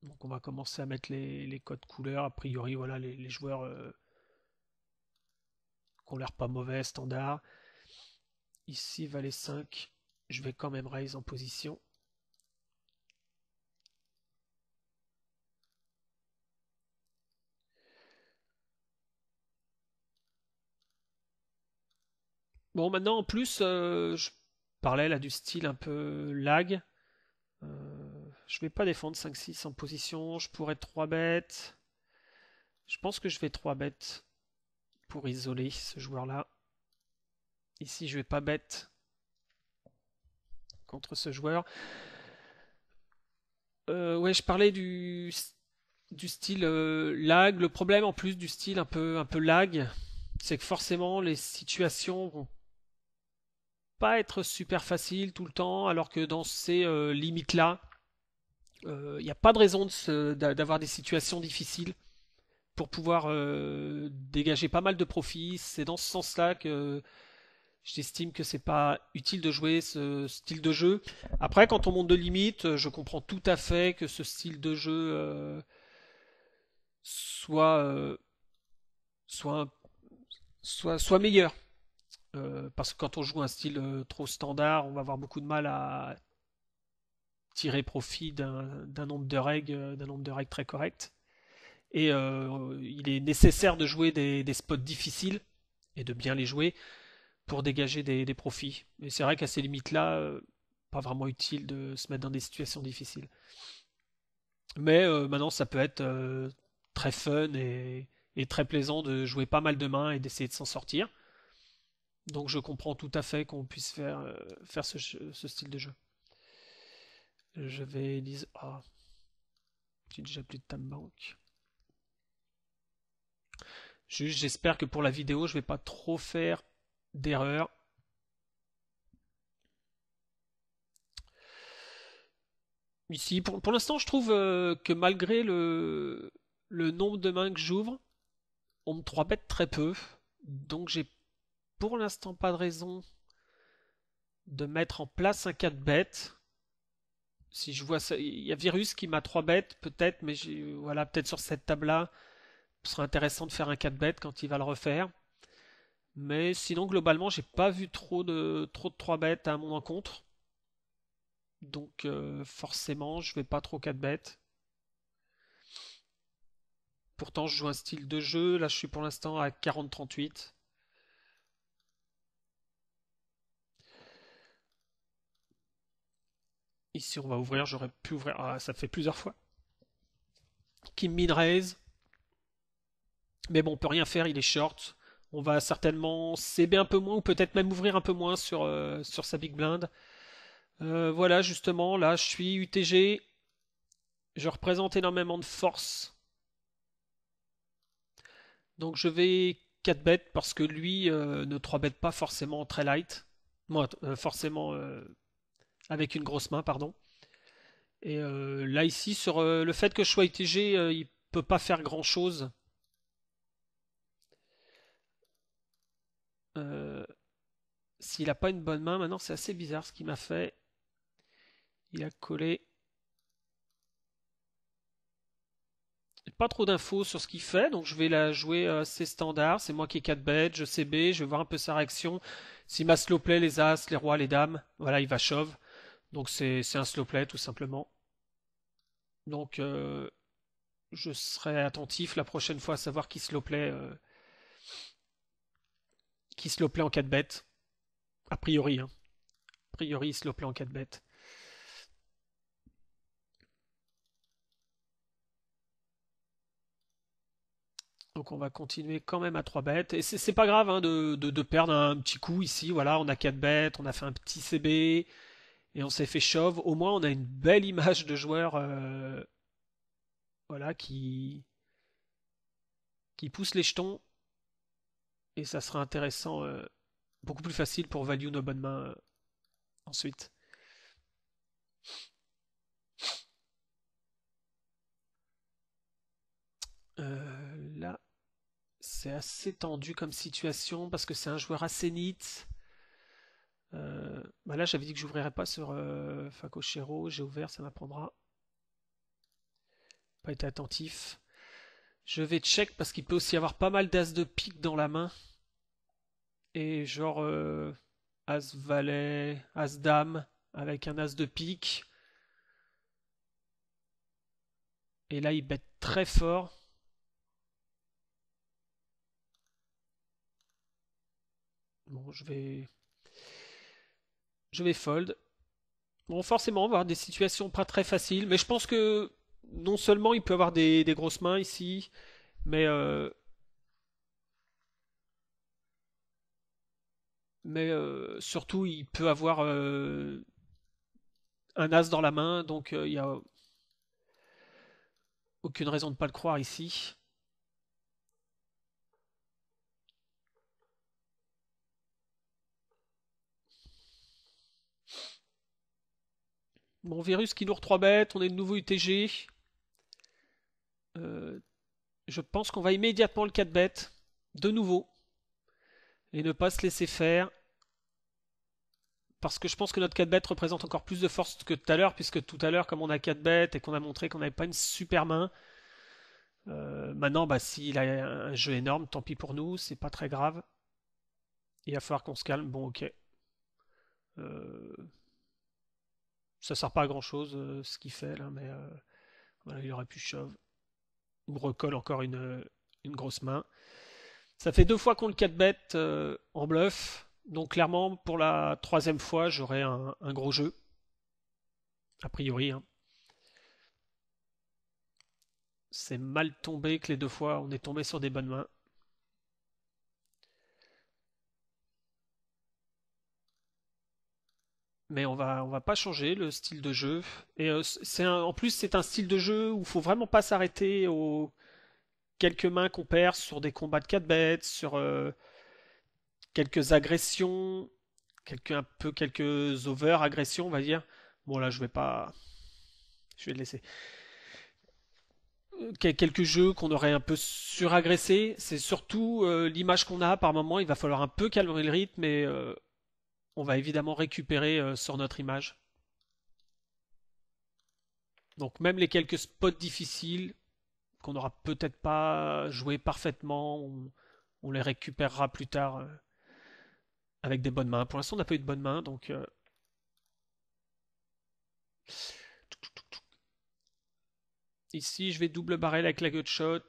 Donc, on va commencer à mettre les codes couleurs. A priori, voilà, les joueurs qui ont l'air pas mauvais, standard. Ici, valet 5. Je vais quand même raise en position. Bon, maintenant, en plus, je parlais là du style un peu lag. Je vais pas défendre 5-6 en position. Je pourrais 3 bêtes. Je pense que je vais 3 bêtes pour isoler ce joueur-là. Ici, je vais pas bête contre ce joueur. Ouais, je parlais du style lag. Le problème en plus du style un peu lag, c'est que forcément les situations vont pas être super faciles tout le temps, alors que dans ces limites-là, il n'y a pas de raison d'avoir des situations difficiles pour pouvoir dégager pas mal de profits. C'est dans ce sens-là que j'estime que c'est pas utile de jouer ce style de jeu. Après, quand on monte de limite, je comprends tout à fait que ce style de jeu soit, soit, soit meilleur. Parce que quand on joue un style trop standard, on va avoir beaucoup de mal à tirer profit d'un nombre de règles très correct. Et il est nécessaire de jouer des spots difficiles et de bien les jouer pour dégager des profits. Et c'est vrai qu'à ces limites-là, pas vraiment utile de se mettre dans des situations difficiles. Mais maintenant, ça peut être très fun et très plaisant de jouer pas mal de mains et d'essayer de s'en sortir. Donc je comprends tout à fait qu'on puisse faire ce style de jeu. Je vais lire. Ah, j'ai déjà plus de Time Bank. Juste, j'espère que pour la vidéo, je vais pas trop faire d'erreurs. Ici, pour l'instant, je trouve que malgré le nombre de mains que j'ouvre, on me 3 bête très peu. Donc j'ai pour l'instant pas de raison de mettre en place un 4 bêtes. Si je vois ça, il y a Virus qui m'a 3 bêtes peut-être, mais voilà, peut-être sur cette table-là, ce sera intéressant de faire un 4 bêtes quand il va le refaire. Mais sinon, globalement, j'ai pas vu trop de 3 bêtes à mon encontre. Donc forcément, je vais pas trop 4 bêtes. Pourtant, je joue un style de jeu. Là, je suis pour l'instant à 40-38. Ici, on va ouvrir. J'aurais pu ouvrir. Ah, ça fait plusieurs fois. Kim Min raise. Mais bon, on peut rien faire. Il est short. On va certainement CB un peu moins ou peut-être même ouvrir un peu moins sur sa big blind. Voilà, justement, là, je suis UTG. Je représente énormément de force. Donc je vais 4 bêtes parce que lui ne 3 bête pas forcément très light. Moi, forcément avec une grosse main, pardon. Et là ici, sur le fait que je sois ITG, il peut pas faire grand chose. Euh, S'il a pas une bonne main, maintenant c'est assez bizarre ce qu'il m'a fait. Il a collé. Pas trop d'infos sur ce qu'il fait, donc je vais la jouer assez standard. C'est moi qui ai 4 bêtes, je CB, je vais voir un peu sa réaction. S'il m'a slow play les as, les rois, les dames, voilà, il va shove. Donc c'est un slow play tout simplement. Donc je serai attentif la prochaine fois à savoir qui slow play en 4 bêtes. A priori, hein. A priori, il slow play en 4 bêtes. Donc on va continuer quand même à 3 bêtes. Et c'est pas grave hein, de perdre un petit coup ici. Voilà, on a 4 bêtes, on a fait un petit CB et on s'est fait shove. Au moins on a une belle image de joueur voilà, qui pousse les jetons. Et ça sera intéressant, beaucoup plus facile pour value nos bonnes mains ensuite. Là, c'est assez tendu comme situation parce que c'est un joueur assez neat. Bah là, j'avais dit que j'ouvrirais pas sur Facochero. J'ai ouvert, ça m'apprendra. Pas été attentif. Je vais check parce qu'il peut aussi avoir pas mal d'as de pique dans la main. Et genre as valet, as dame avec un as de pique. Et là, il bête très fort. Bon, je vais fold. Bon, forcément, on va avoir des situations pas très faciles, mais je pense que non seulement il peut avoir des grosses mains ici, mais surtout il peut avoir un as dans la main, donc il n'y a aucune raison de ne pas le croire ici. Bon, Virus qui lourd 3 bêtes, on est de nouveau UTG. Euh, je pense qu'on va immédiatement le 4 bêtes, de nouveau, et ne pas se laisser faire. Parce que je pense que notre 4 bêtes représente encore plus de force que tout à l'heure, puisque tout à l'heure, comme on a 4 bêtes et qu'on a montré qu'on n'avait pas une super main, maintenant, bah, s'il a un jeu énorme, tant pis pour nous, c'est pas très grave. Il va falloir qu'on se calme. Bon, ok. Euh, Ça sert pas à grand chose ce qu'il fait là, mais voilà, il aurait pu shove ou recolle encore une grosse main. Ça fait 2 fois qu'on le 4 bêtes en bluff, donc clairement pour la troisième fois j'aurai un gros jeu, a priori. Hein. C'est mal tombé que les 2 fois on est tombé sur des bonnes mains. mais on va pas changer le style de jeu. Et en plus, c'est un style de jeu où il faut vraiment pas s'arrêter aux quelques mains qu'on perd sur des combats de 4 bêtes, sur quelques agressions, quelques over agressions, on va dire. Bon là, je vais pas, je vais le laisser. Quelques jeux qu'on aurait un peu suragressé, c'est surtout l'image qu'on a par moment. Il va falloir un peu calmer le rythme, et on va évidemment récupérer sur notre image. Donc même les quelques spots difficiles qu'on n'aura peut-être pas joué parfaitement, on les récupérera plus tard avec des bonnes mains. Pour l'instant, on n'a pas eu de bonnes mains, donc ici je vais double barrel avec la gutshot.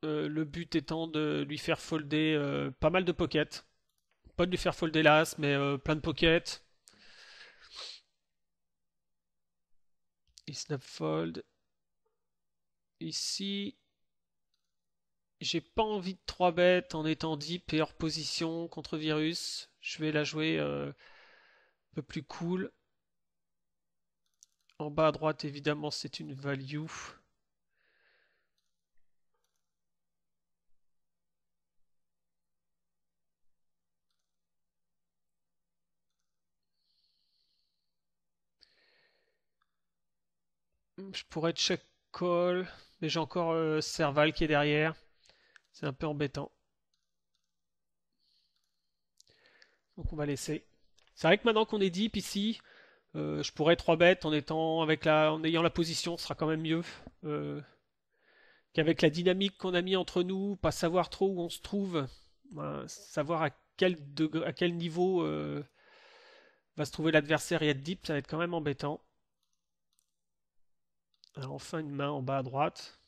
Le but étant de lui faire folder pas mal de pockets. Pas de lui faire folder l'as, mais plein de pockets. Il snap fold. Ici, j'ai pas envie de 3 bêtes en étant deep et hors position contre virus. Je vais la jouer un peu plus cool. En bas à droite, évidemment, c'est une value. Je pourrais check call, mais j'ai encore Serval qui est derrière. C'est un peu embêtant. Donc on va laisser. C'est vrai que maintenant qu'on est deep ici, je pourrais 3 bêtes en ayant la position, ce sera quand même mieux. Qu'avec la dynamique qu'on a mis entre nous, pas savoir trop où on se trouve, savoir à quel niveau va se trouver l'adversaire et être deep, ça va être quand même embêtant. Alors enfin une main en bas à droite.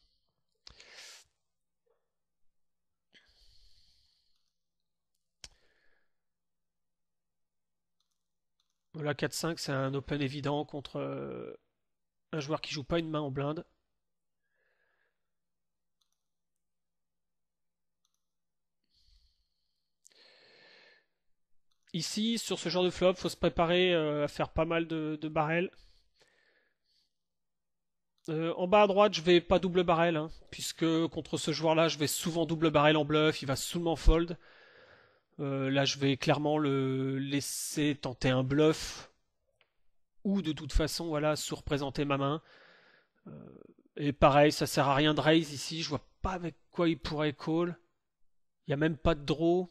Voilà, 4-5, c'est un open évident contre un joueur qui joue pas une main en blinde. Ici, sur ce genre de flop, faut se préparer à faire pas mal de barrels. En bas à droite, je vais pas double barrel, hein, puisque contre ce joueur-là, je vais souvent double barrel en bluff, il va seulement fold. Là, je vais clairement le laisser tenter un bluff, ou de toute façon, voilà, sous-représenter ma main. Et pareil, ça sert à rien de raise ici, je vois pas avec quoi il pourrait call. Il y a même pas de draw.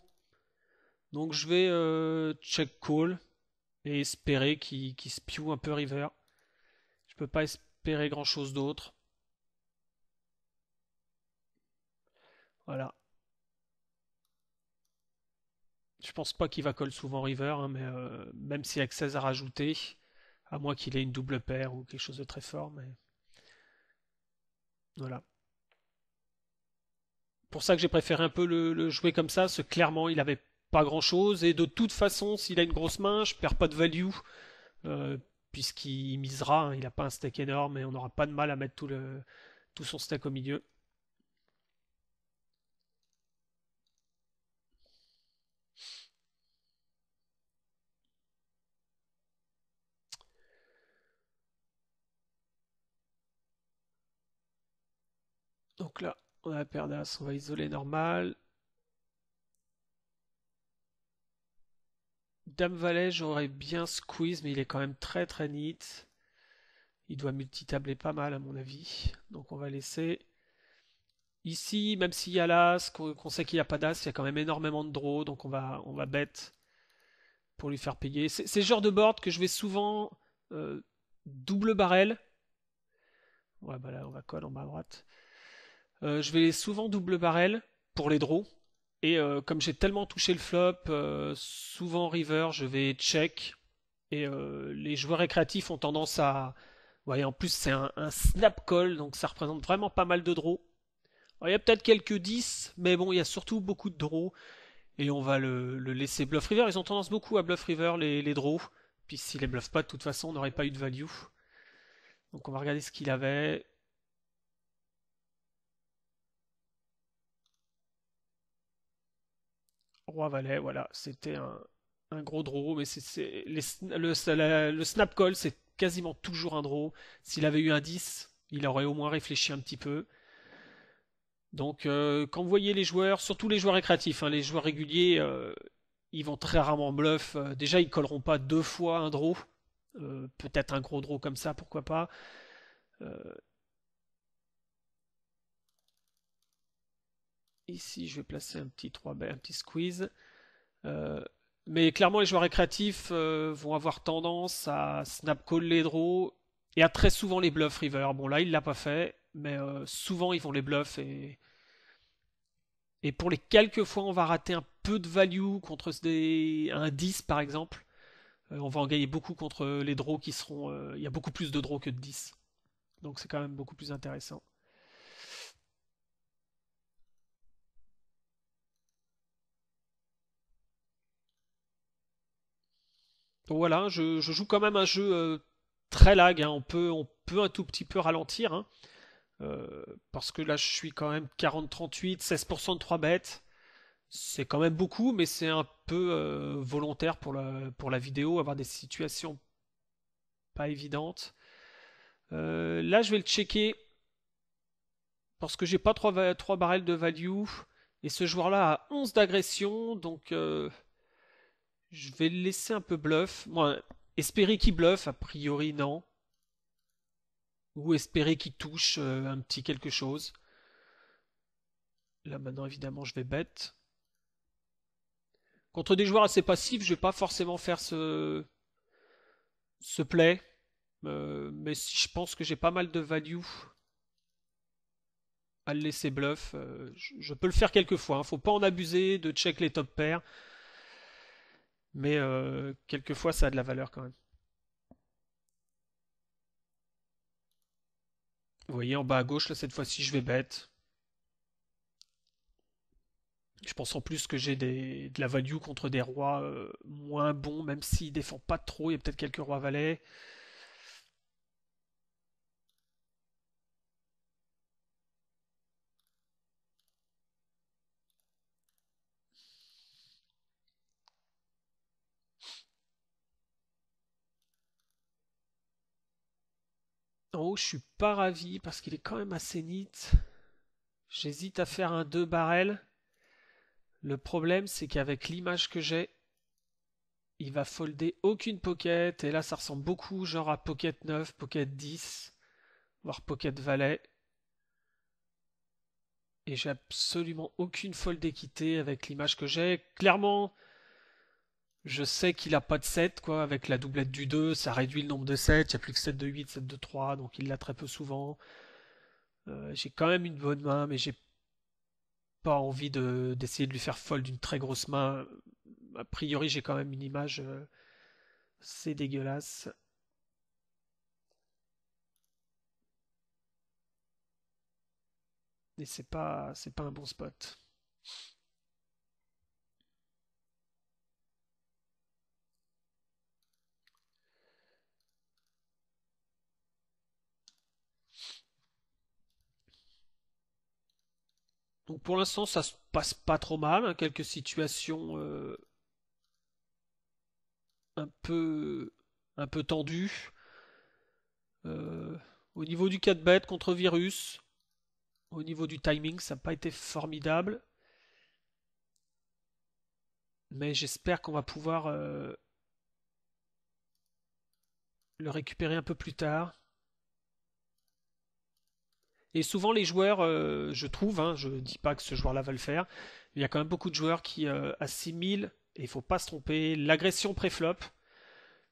Donc je vais check call et espérer qu'il spew un peu river. Je peux pas espérer grand chose d'autre. Voilà. Je pense pas qu'il va call souvent river, hein, mais même si avec 16 à rajouter, à moins qu'il ait une double paire ou quelque chose de très fort, mais voilà. Pour ça que j'ai préféré un peu le jouer comme ça, parce que clairement il avait pas grand chose, et de toute façon, s'il a une grosse main, je perds pas de value, euh, puisqu'il misera, hein, il a pas un stack énorme, et on n'aura pas de mal à mettre tout son stack au milieu. Donc là, on a la paire d'as, on va isoler normal. Dame Valet, j'aurais bien squeeze, mais il est quand même très très neat. Il doit multitabler pas mal à mon avis. Donc on va laisser. Ici, même s'il y a l'as, qu'on sait qu'il n'y a pas d'as, il y a quand même énormément de draw, donc on va bet pour lui faire payer. C'est le genre de board que je vais souvent double barrel. Ouais, bah là on va call en bas à droite. Je vais souvent double barrel pour les draws. Et comme j'ai tellement touché le flop, souvent river, je vais check. Et les joueurs récréatifs ont tendance à. Ouais, en plus c'est un snap call, donc ça représente vraiment pas mal de draws. Alors, il y a peut-être quelques 10, mais bon, il y a surtout beaucoup de draws. Et on va le laisser bluff river. Ils ont tendance beaucoup à bluff river les draws. Puis s'il les bluffe pas, de toute façon, on n'aurait pas eu de value. Donc on va regarder ce qu'il avait. Roi valet, voilà, c'était un gros draw, mais le snap call, c'est quasiment toujours un draw. S'il avait eu un 10, il aurait au moins réfléchi un petit peu. Donc, quand vous voyez les joueurs, surtout les joueurs récréatifs, hein, les joueurs réguliers, ils vont très rarement bluff. Déjà, ils colleront pas deux fois un draw. Peut-être un gros draw comme ça, pourquoi pas. Euh, Ici, je vais placer un petit 3 bet, un petit squeeze. Euh, mais clairement, les joueurs récréatifs vont avoir tendance à snap call les draws et à très souvent les bluffs river. Bon, là, il l'a pas fait, mais souvent ils vont les bluffs et pour les quelques fois on va rater un peu de value contre un 10 par exemple, on va en gagner beaucoup contre les draws qui seront. Il y a beaucoup plus de draws que de 10. Donc c'est quand même beaucoup plus intéressant. Donc voilà, je joue quand même un jeu très lag, hein. On peut un tout petit peu ralentir, hein. Parce que là je suis quand même 40-38, 16% de 3 bêtes. C'est quand même beaucoup, mais c'est un peu volontaire pour la vidéo, avoir des situations pas évidentes. Là je vais le checker parce que j'ai pas 3 barrels de value. Et ce joueur-là a 11 d'agression, donc je vais le laisser un peu bluff. Moi, espérer qu'il bluffe, a priori non. Ou espérer qu'il touche un petit quelque chose. Là maintenant évidemment je vais bet. Contre des joueurs assez passifs, je vais pas forcément faire ce play. Mais si je pense que j'ai pas mal de value à le laisser bluff, je peux le faire quelques fois, hein. Faut pas en abuser de check les top pairs. Mais quelques fois ça a de la valeur quand même. Vous voyez en bas à gauche, là cette fois-ci je vais bet. Je pense en plus que j'ai de la value contre des rois moins bons, même s'ils défendent pas trop. Il y a peut-être quelques rois valets. En haut, je suis pas ravi parce qu'il est quand même assez neat. J'hésite à faire un 2 barrel. Le problème, c'est qu'avec l'image que j'ai, il va folder aucune pocket. Et là, ça ressemble beaucoup genre à pocket 9, pocket 10, voire pocket valet. Et j'ai absolument aucune fold d'équité avec l'image que j'ai. Clairement, je sais qu'il a pas de 7, quoi. Avec la doublette du 2, ça réduit le nombre de 7. Il n'y a plus que 7 de 8, 7 de 3, donc il l'a très peu souvent. J'ai quand même une bonne main, mais j'ai pas envie d'essayer de lui faire fold d'une très grosse main. A priori, j'ai quand même une image, c'est dégueulasse. Et c'est pas un bon spot. Donc pour l'instant, ça se passe pas trop mal, hein. Quelques situations un peu, un peu tendues. Euh, Au niveau du 4 bet contre Virus, au niveau du timing, ça n'a pas été formidable. Mais j'espère qu'on va pouvoir le récupérer un peu plus tard. Et souvent les joueurs, je trouve, hein, je dis pas que ce joueur-là va le faire, mais il y a quand même beaucoup de joueurs qui assimilent, et il faut pas se tromper, l'agression pré-flop.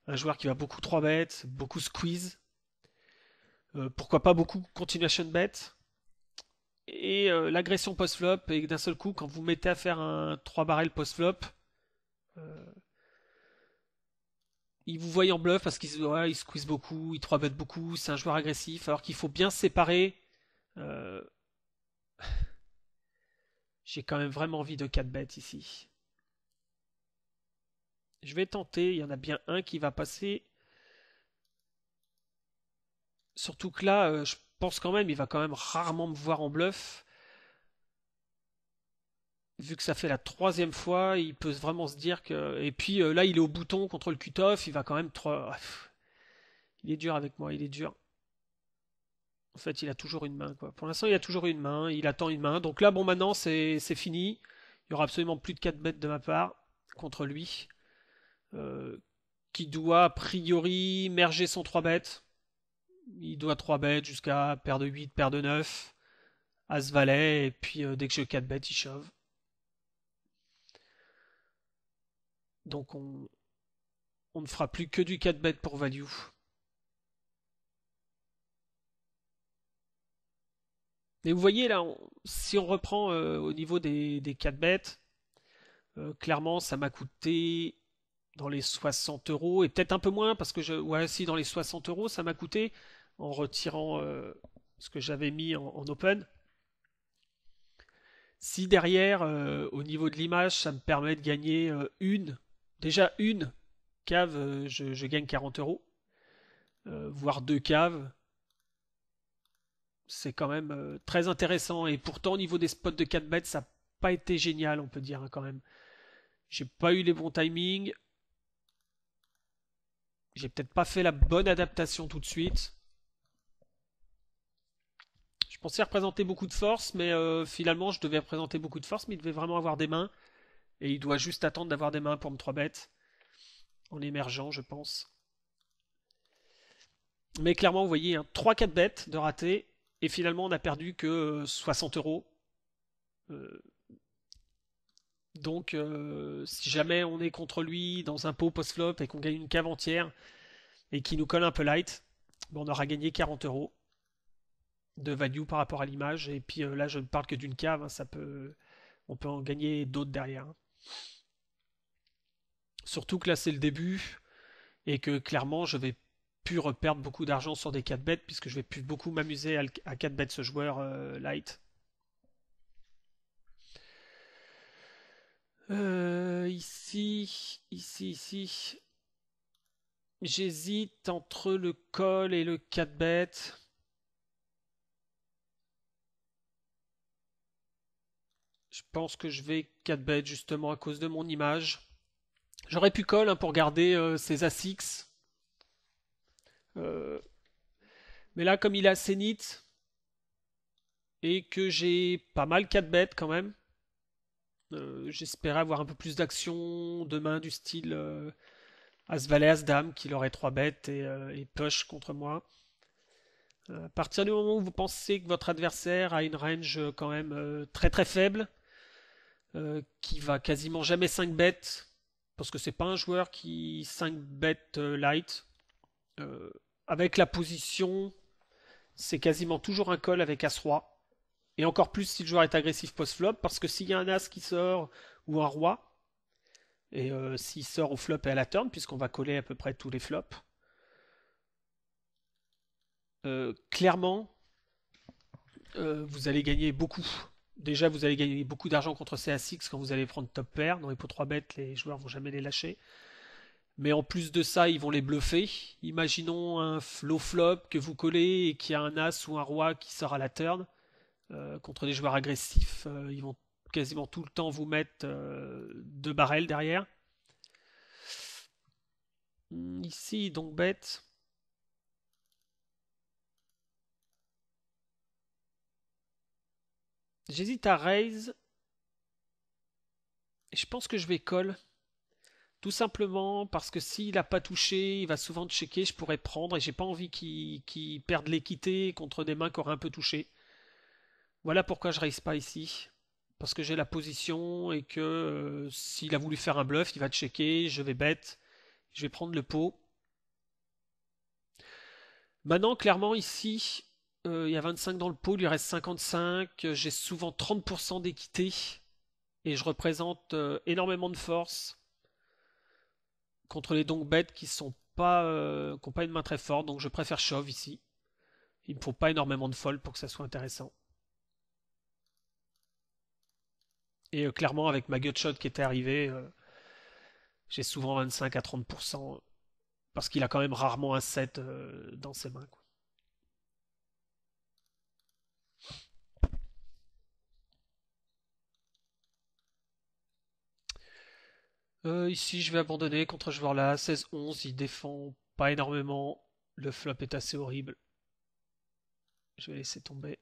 Un joueur qui va beaucoup 3 bêtes, beaucoup squeeze, pourquoi pas beaucoup continuation bet. Et l'agression post-flop, et d'un seul coup, quand vous mettez à faire un 3 barrel post-flop, euh, il vous voit en bluff parce qu'il ouais, il squeeze beaucoup, il 3 bet beaucoup, c'est un joueur agressif, alors qu'il faut bien séparer. Euh, J'ai quand même vraiment envie de 4 bêtes ici. Je vais tenter, il y en a bien un qui va passer. Surtout que là, je pense quand même, il va quand même rarement me voir en bluff. vu que ça fait la troisième fois, il peut vraiment se dire que. Et puis là, il est au bouton contre le cut-off, il va quand même. Il est dur avec moi, il est dur. En fait, il a toujours une main, quoi. Pour l'instant, il a toujours une main, il attend une main. Donc là, bon, maintenant, c'est fini. Il y aura absolument plus de 4 bêtes de ma part contre lui. Euh, qui doit, a priori, merger son 3 bêtes. Il doit 3 bêtes jusqu'à paire de 8, paire de 9, As valet, et puis dès que j'ai 4 bêtes, il shove. Donc on ne fera plus que du 4 bêtes pour value. Mais vous voyez là, si on reprend au niveau des 4 bêtes, clairement ça m'a coûté dans les 60 euros, et peut-être un peu moins, parce que ouais, si dans les 60 euros ça m'a coûté, en retirant ce que j'avais mis en open. Si derrière, au niveau de l'image, ça me permet de gagner déjà une cave, je gagne 40 euros, voire deux caves, c'est quand même très intéressant. Et pourtant, au niveau des spots de 4 bêtes, ça n'a pas été génial, on peut dire, hein, quand même. J'ai pas eu les bons timings. J'ai peut-être pas fait la bonne adaptation tout de suite. Je pensais représenter beaucoup de force, mais finalement, je devais représenter beaucoup de force, mais il devait vraiment avoir des mains. Et il doit juste attendre d'avoir des mains pour me 3 bêtes. En émergent, je pense. Mais clairement, vous voyez, hein, 3-4 bêtes de raté. Et finalement, on a perdu que 60 euros. Euh, Donc, si jamais on est contre lui dans un pot post-flop et qu'on gagne une cave entière et qu'il nous colle un peu light, bon, on aura gagné 40 euros de value par rapport à l'image. Et puis là, je ne parle que d'une cave, hein, on peut en gagner d'autres derrière, hein. Surtout que là, c'est le début et que clairement, je vais plus reperdre beaucoup d'argent sur des 4 bêtes puisque je vais plus beaucoup m'amuser à 4 bêtes ce joueur light. Ici. J'hésite entre le call et le 4 bêtes. Je pense que je vais 4 bêtes justement à cause de mon image. J'aurais pu call, hein, pour garder ses As-X. Euh, mais là, comme il a assez nit et que j'ai pas mal 4 bêtes quand même, j'espérais avoir un peu plus d'action demain du style As-Valet, As-Dame, qu'il aurait 3 bêtes et push contre moi. À partir du moment où vous pensez que votre adversaire a une range quand même très très faible, qui va quasiment jamais 5 bêtes, parce que c'est pas un joueur qui 5 bêtes light. Euh, Avec la position, c'est quasiment toujours un call avec As-Roi. Et encore plus si le joueur est agressif post-flop, parce que s'il y a un As qui sort ou un Roi, et s'il sort au flop et à la turn, puisqu'on va coller à peu près tous les flops, clairement, vous allez gagner beaucoup. Déjà, vous allez gagner beaucoup d'argent contre ces As-X quand vous allez prendre top pair. Dans les pots 3 bêtes, les joueurs vont jamais les lâcher. Mais en plus de ça, ils vont les bluffer. Imaginons un low flop que vous collez et qu'il y a un As ou un Roi qui sort à la turn. Contre des joueurs agressifs, ils vont quasiment tout le temps vous mettre deux barrels derrière. Ici, donc bête. J'hésite à raise. Et je pense que je vais call. Tout simplement parce que s'il n'a pas touché, il va souvent checker, je pourrais prendre et j'ai pas envie qu'il perde l'équité contre des mains qui auraient un peu touché. Voilà pourquoi je raise pas ici. Parce que j'ai la position et que s'il a voulu faire un bluff, il va checker, je vais bet, je vais prendre le pot. Maintenant, clairement, ici, il y a 25 dans le pot, il lui reste 55. J'ai souvent 30% d'équité et je représente énormément de force contre les donk bêtes qui n'ont pas une main très forte, donc je préfère shove ici. Il ne me faut pas énormément de fold pour que ça soit intéressant. Et clairement, avec ma gutshot qui était arrivée, j'ai souvent 25 à 30% parce qu'il a quand même rarement un 7 dans ses mains, quoi. Ici, je vais abandonner contre ce joueur-là. 16-11, il défend pas énormément. Le flop est assez horrible. Je vais laisser tomber.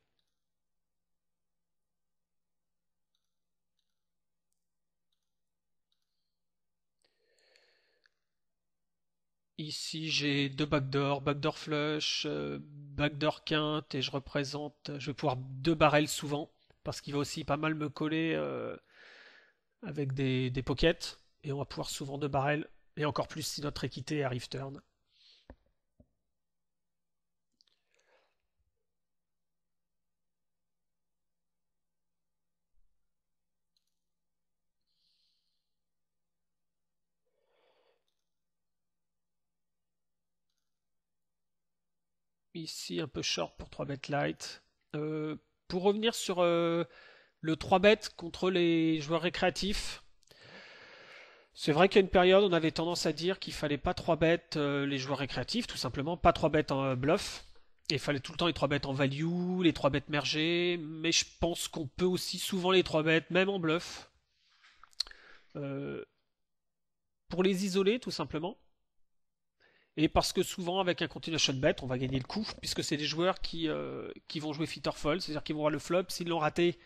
Ici, j'ai deux backdoors, backdoor flush, backdoor quinte, et je représente. Je vais pouvoir deux barrels souvent, parce qu'il va aussi pas mal me coller avec des pockets, et on va pouvoir souvent deux barrels, et encore plus si notre équité arrive turn. Ici, un peu short pour 3 bet light. Euh, pour revenir sur le 3 bet contre les joueurs récréatifs, c'est vrai qu'à une période, on avait tendance à dire qu'il fallait pas 3 bet les joueurs récréatifs, tout simplement, pas 3 bet en bluff. Et il fallait tout le temps les 3 bêtes en value, les 3 bêtes mergées, mais je pense qu'on peut aussi souvent les 3 bêtes, même en bluff, euh, pour les isoler tout simplement. Et parce que souvent avec un continuation bet, on va gagner le coup, puisque c'est des joueurs qui vont jouer fit or fold, c'est-à-dire qu'ils vont voir le flop, s'ils l'ont raté,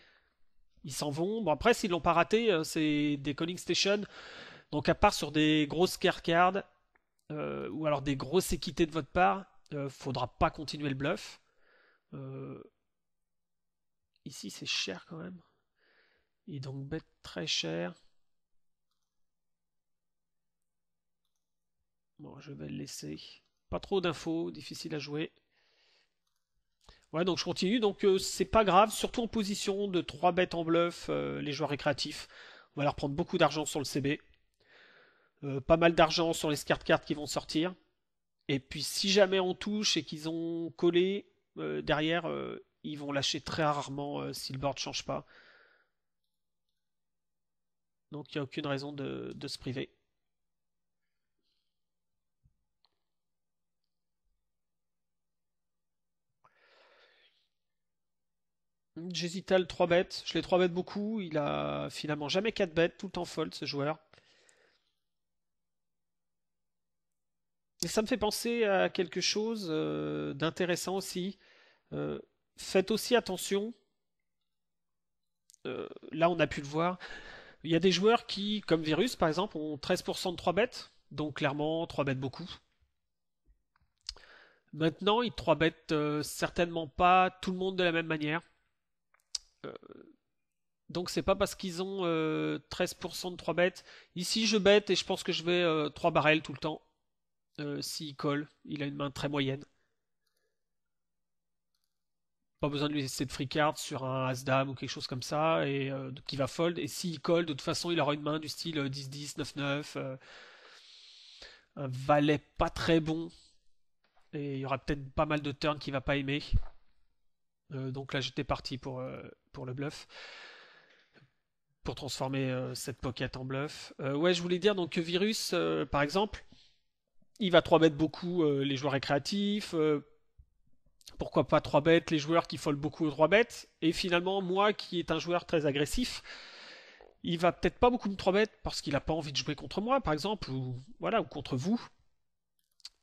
ils s'en vont. Bon après, s'ils l'ont pas raté, c'est des calling station. Donc à part sur des grosses care cards, ou alors des grosses équités de votre part, faudra pas continuer le bluff. Euh, Ici c'est cher quand même. Et donc bet très cher. Bon, je vais le laisser. Pas trop d'infos, difficile à jouer. Ouais, donc je continue. Donc c'est pas grave, surtout en position de 3 bêtes en bluff, les joueurs récréatifs. On va leur prendre beaucoup d'argent sur le CB. Pas mal d'argent sur les scart cards qui vont sortir. Et puis si jamais on touche et qu'ils ont collé derrière, ils vont lâcher très rarement si le board change pas. Donc il n'y a aucune raison de se priver. J'hésite à le 3 bêtes. Je l'ai 3 bêtes beaucoup. Il a finalement jamais 4 bêtes, tout le temps fold ce joueur. Et ça me fait penser à quelque chose d'intéressant aussi. Euh, Faites aussi attention, là on a pu le voir, il y a des joueurs qui, comme Virus par exemple, ont 13% de 3 bêtes, donc clairement 3 bêtes beaucoup. Maintenant, ils 3 bêtent certainement pas tout le monde de la même manière. Euh, donc c'est pas parce qu'ils ont 13% de 3 bêtes. Ici je bête et je pense que je vais 3 barrels tout le temps. S'il colle, il a une main très moyenne. Pas besoin de lui laisser de free card sur un As-Dame ou quelque chose comme ça, et qui va fold. Et s'il colle, de toute façon, il aura une main du style 10-10, 9-9, un valet pas très bon, et il y aura peut-être pas mal de turns qu'il va pas aimer. Donc là, j'étais parti pour le bluff, pour transformer cette pocket en bluff. Ouais, je voulais dire donc que Virus, par exemple, il va 3 bet beaucoup les joueurs récréatifs. Pourquoi pas 3 bêtes les joueurs qui foldent beaucoup aux 3 bêtes. Et finalement, moi qui est un joueur très agressif, il va peut-être pas beaucoup me 3 bêtes parce qu'il a pas envie de jouer contre moi, par exemple, ou voilà, ou contre vous.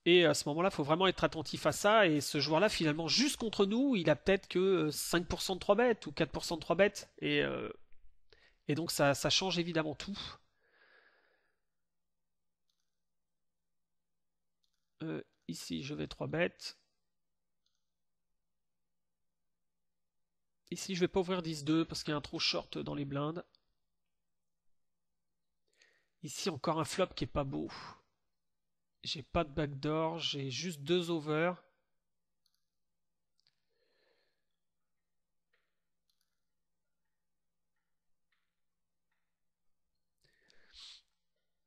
Et à ce moment-là, il faut vraiment être attentif à ça. Et ce joueur-là, finalement, juste contre nous, il a peut-être que 5% de 3 bêtes ou 4% de 3 bêtes. Et donc ça change évidemment tout. Ici, je vais 3 bêtes. Ici, je vais pas ouvrir 10-2 parce qu'il y a un trop short dans les blindes. Ici, encore un flop qui est pas beau. J'ai pas de backdoor, j'ai juste 2 over.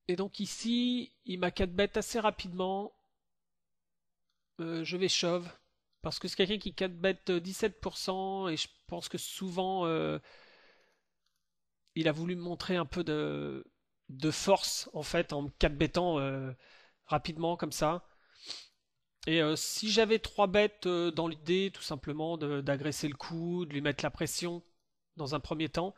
Et donc ici, il m'a 4 bêtes assez rapidement. Je vais shove. Parce que c'est quelqu'un qui 4 bêtes 17%. Et je pense que souvent, il a voulu me montrer un peu de force, en fait, en 4 bettant rapidement comme ça. Et si j'avais 3 bêtes dans l'idée, tout simplement, d'agresser le coup, de lui mettre la pression dans un premier temps,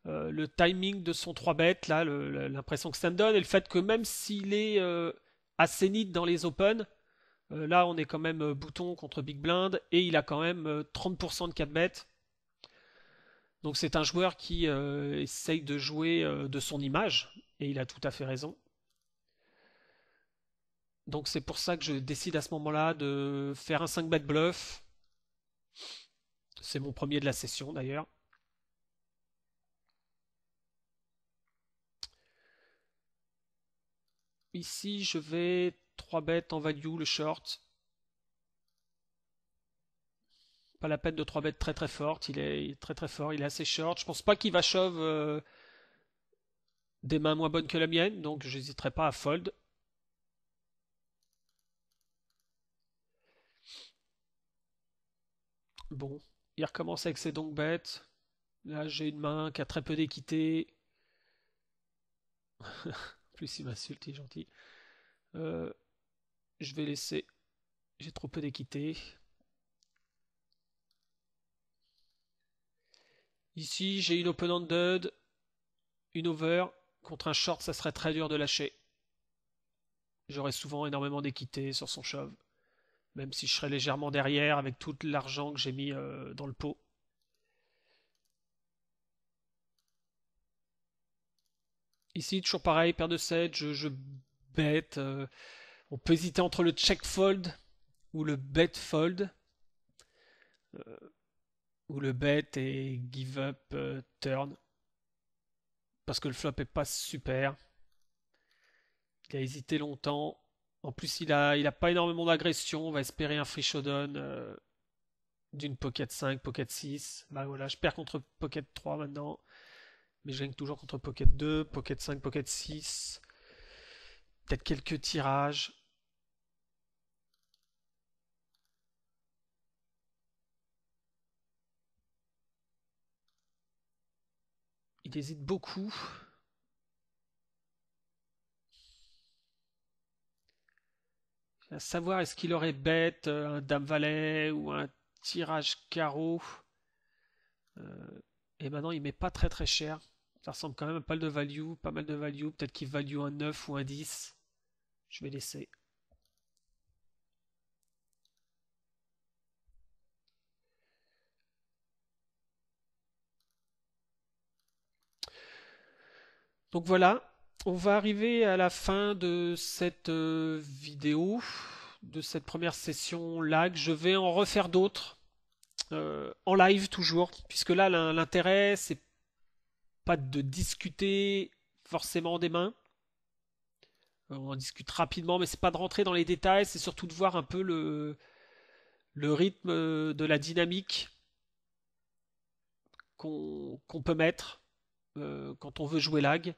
le timing de son 3 bêtes, là, l'impression que ça me donne, et le fait que même s'il est assez neat dans les open, là on est quand même bouton contre Big Blind, et il a quand même 30% de 4 bêtes. Donc c'est un joueur qui essaye de jouer de son image, et il a tout à fait raison. Donc c'est pour ça que je décide à ce moment-là de faire un 5 bet bluff. C'est mon premier de la session d'ailleurs. Ici je vais 3 bêtes en value le short. Pas la peine de 3 bêtes très très fortes, il est très très fort, il est assez short. Je pense pas qu'il va shove des mains moins bonnes que la mienne, donc j'hésiterai pas à fold. Bon, il recommence avec ses donk bêtes. Là j'ai une main qui a très peu d'équité. En plus il m'insulte, il est gentil. Euh, je vais laisser. J'ai trop peu d'équité. Ici j'ai une open-ended, une over. Contre un short ça serait très dur de lâcher. J'aurais souvent énormément d'équité sur son shove. Même si je serais légèrement derrière avec tout l'argent que j'ai mis dans le pot. Ici, toujours pareil, paire de 7, je bet. On peut hésiter entre le check fold ou le bet fold. Ou le bet et give up turn. Parce que le flop est pas super. Il a hésité longtemps. En plus, il a pas énormément d'agression. On va espérer un free showdown d'une pocket 5, pocket 6. Bah voilà, je perds contre pocket 3 maintenant. Mais je gagne toujours contre pocket 2, pocket 5, pocket 6. Peut-être quelques tirages. Il hésite beaucoup. À savoir est-ce qu'il aurait bête un dame-valet ou un tirage carreau. Et maintenant il met pas très très cher. Ça ressemble quand même à pas mal de value. Pas mal de value. Peut-être qu'il value un 9 ou un 10. Je vais laisser. Donc voilà, on va arriver à la fin de cette vidéo, de cette première session lag. Je vais en refaire d'autres, en live toujours, puisque là l'intérêt c'est pas de discuter forcément des mains. On en discute rapidement, mais c'est pas de rentrer dans les détails, c'est surtout de voir un peu le rythme de la dynamique qu'on peut mettre quand on veut jouer lag.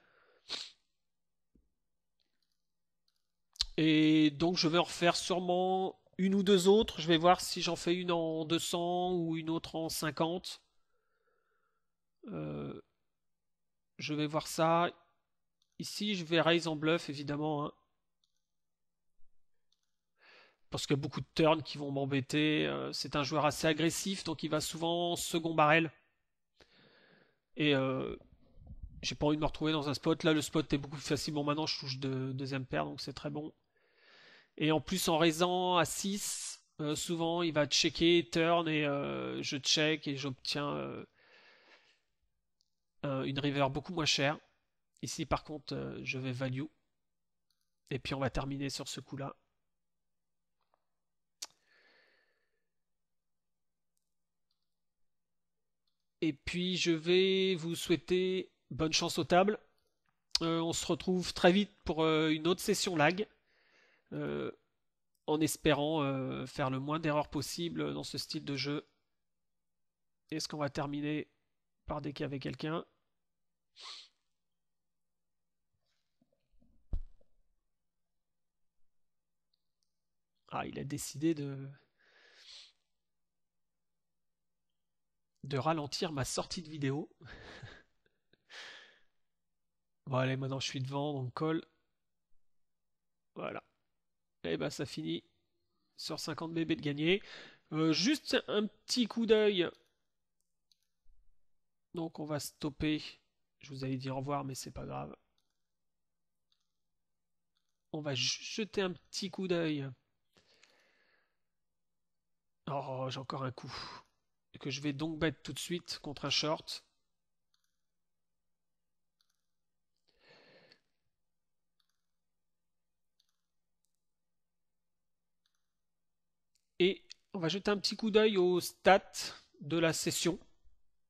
Et donc je vais en refaire sûrement une ou deux autres. Je vais voir si j'en fais une en 200 ou une autre en 50. Euh, je vais voir ça. Ici, je vais raise en bluff, évidemment, hein, parce qu'il y a beaucoup de turns qui vont m'embêter. C'est un joueur assez agressif, donc il va souvent second barrel. Et j'ai pas envie de me retrouver dans un spot. Là, le spot est beaucoup plus facile. Bon, maintenant, je touche de deuxième paire, donc c'est très bon. Et en plus, en raisant à 6, souvent, il va checker, turn, et je check et j'obtiens une river beaucoup moins chère. Ici, par contre, je vais value. Et puis, on va terminer sur ce coup-là. Et puis, je vais vous souhaiter bonne chance aux tables. On se retrouve très vite pour une autre session lag. Euh, en espérant faire le moins d'erreurs possible dans ce style de jeu. Est-ce qu'on va terminer par decker avec quelqu'un? Ah, il a décidé de ralentir ma sortie de vidéo. Bon, allez, maintenant je suis devant, donc call. Voilà. Et bah, ça finit sur 50 bébés de gagner. Juste un petit coup d'œil. Donc, on va stopper Je vous avais dit au revoir, mais c'est pas grave. On va jeter un petit coup d'œil. Oh, j'ai encore un coup. Que je vais donc bet tout de suite contre un short. Et on va jeter un petit coup d'œil aux stats de la session.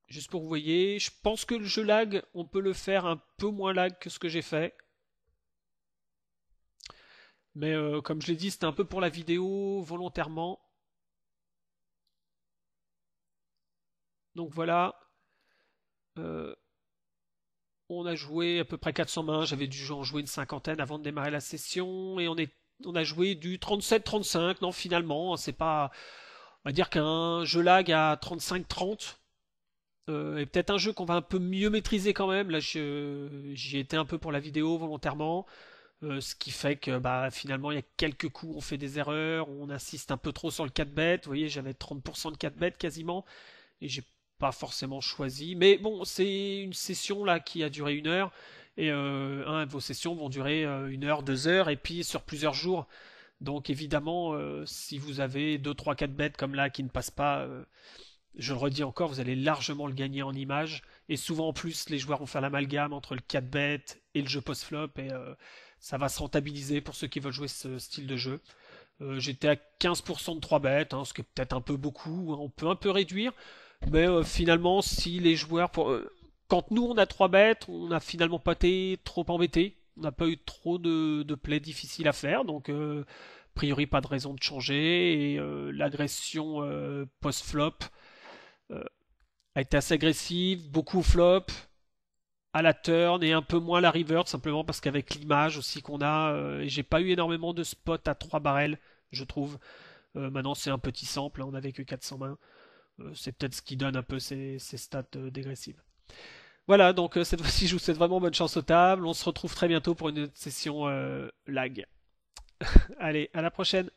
Juste pour que vous voyez, je pense que le jeu lag, on peut le faire un peu moins lag que ce que j'ai fait. Mais comme je l'ai dit, c'était un peu pour la vidéo, volontairement. Donc voilà. Euh, on a joué à peu près 400 mains. J'avais dû en jouer une cinquantaine avant de démarrer la session. Et on a joué du 37-35. Non, finalement, c'est pas. On va dire qu'un jeu lag à 35-30. Et peut-être un jeu qu'on va un peu mieux maîtriser quand même. Là, j'y étais un peu pour la vidéo volontairement. Ce qui fait que bah, finalement, il y a quelques coups, on fait des erreurs, on insiste un peu trop sur le 4-bet. Vous voyez, j'avais 30% de 4-bet quasiment, et j'ai pas forcément choisi. Mais bon, c'est une session là qui a duré 1 heure, et vos sessions vont durer 1 heure, 2 heures, et puis sur plusieurs jours. Donc évidemment, si vous avez 2, 3, 4 bêtes comme là qui ne passent pas, je le redis encore, vous allez largement le gagner en images. Et souvent en plus, les joueurs vont faire l'amalgame entre le 4-bet et le jeu post-flop. Et ça va se rentabiliser pour ceux qui veulent jouer ce style de jeu. J'étais à 15% de 3 bêtes, ce qui est peut-être un peu beaucoup. On peut un peu réduire. Mais finalement, si les joueurs... quand nous, on a 3 bêtes, on n'a finalement pas été trop embêtés. On n'a pas eu trop de plays difficiles à faire. Donc, a priori, pas de raison de changer. Et l'agression post-flop a été assez agressive, beaucoup flop, à la turn et un peu moins à la river, simplement parce qu'avec l'image aussi qu'on a, et j'ai pas eu énormément de spots à 3 barrels, je trouve. Maintenant c'est un petit sample, on n'avait que 400 mains. C'est peut-être ce qui donne un peu ces stats dégressives. Voilà, donc cette fois-ci je vous souhaite vraiment bonne chance aux tables. On se retrouve très bientôt pour une autre session lag. Allez, à la prochaine.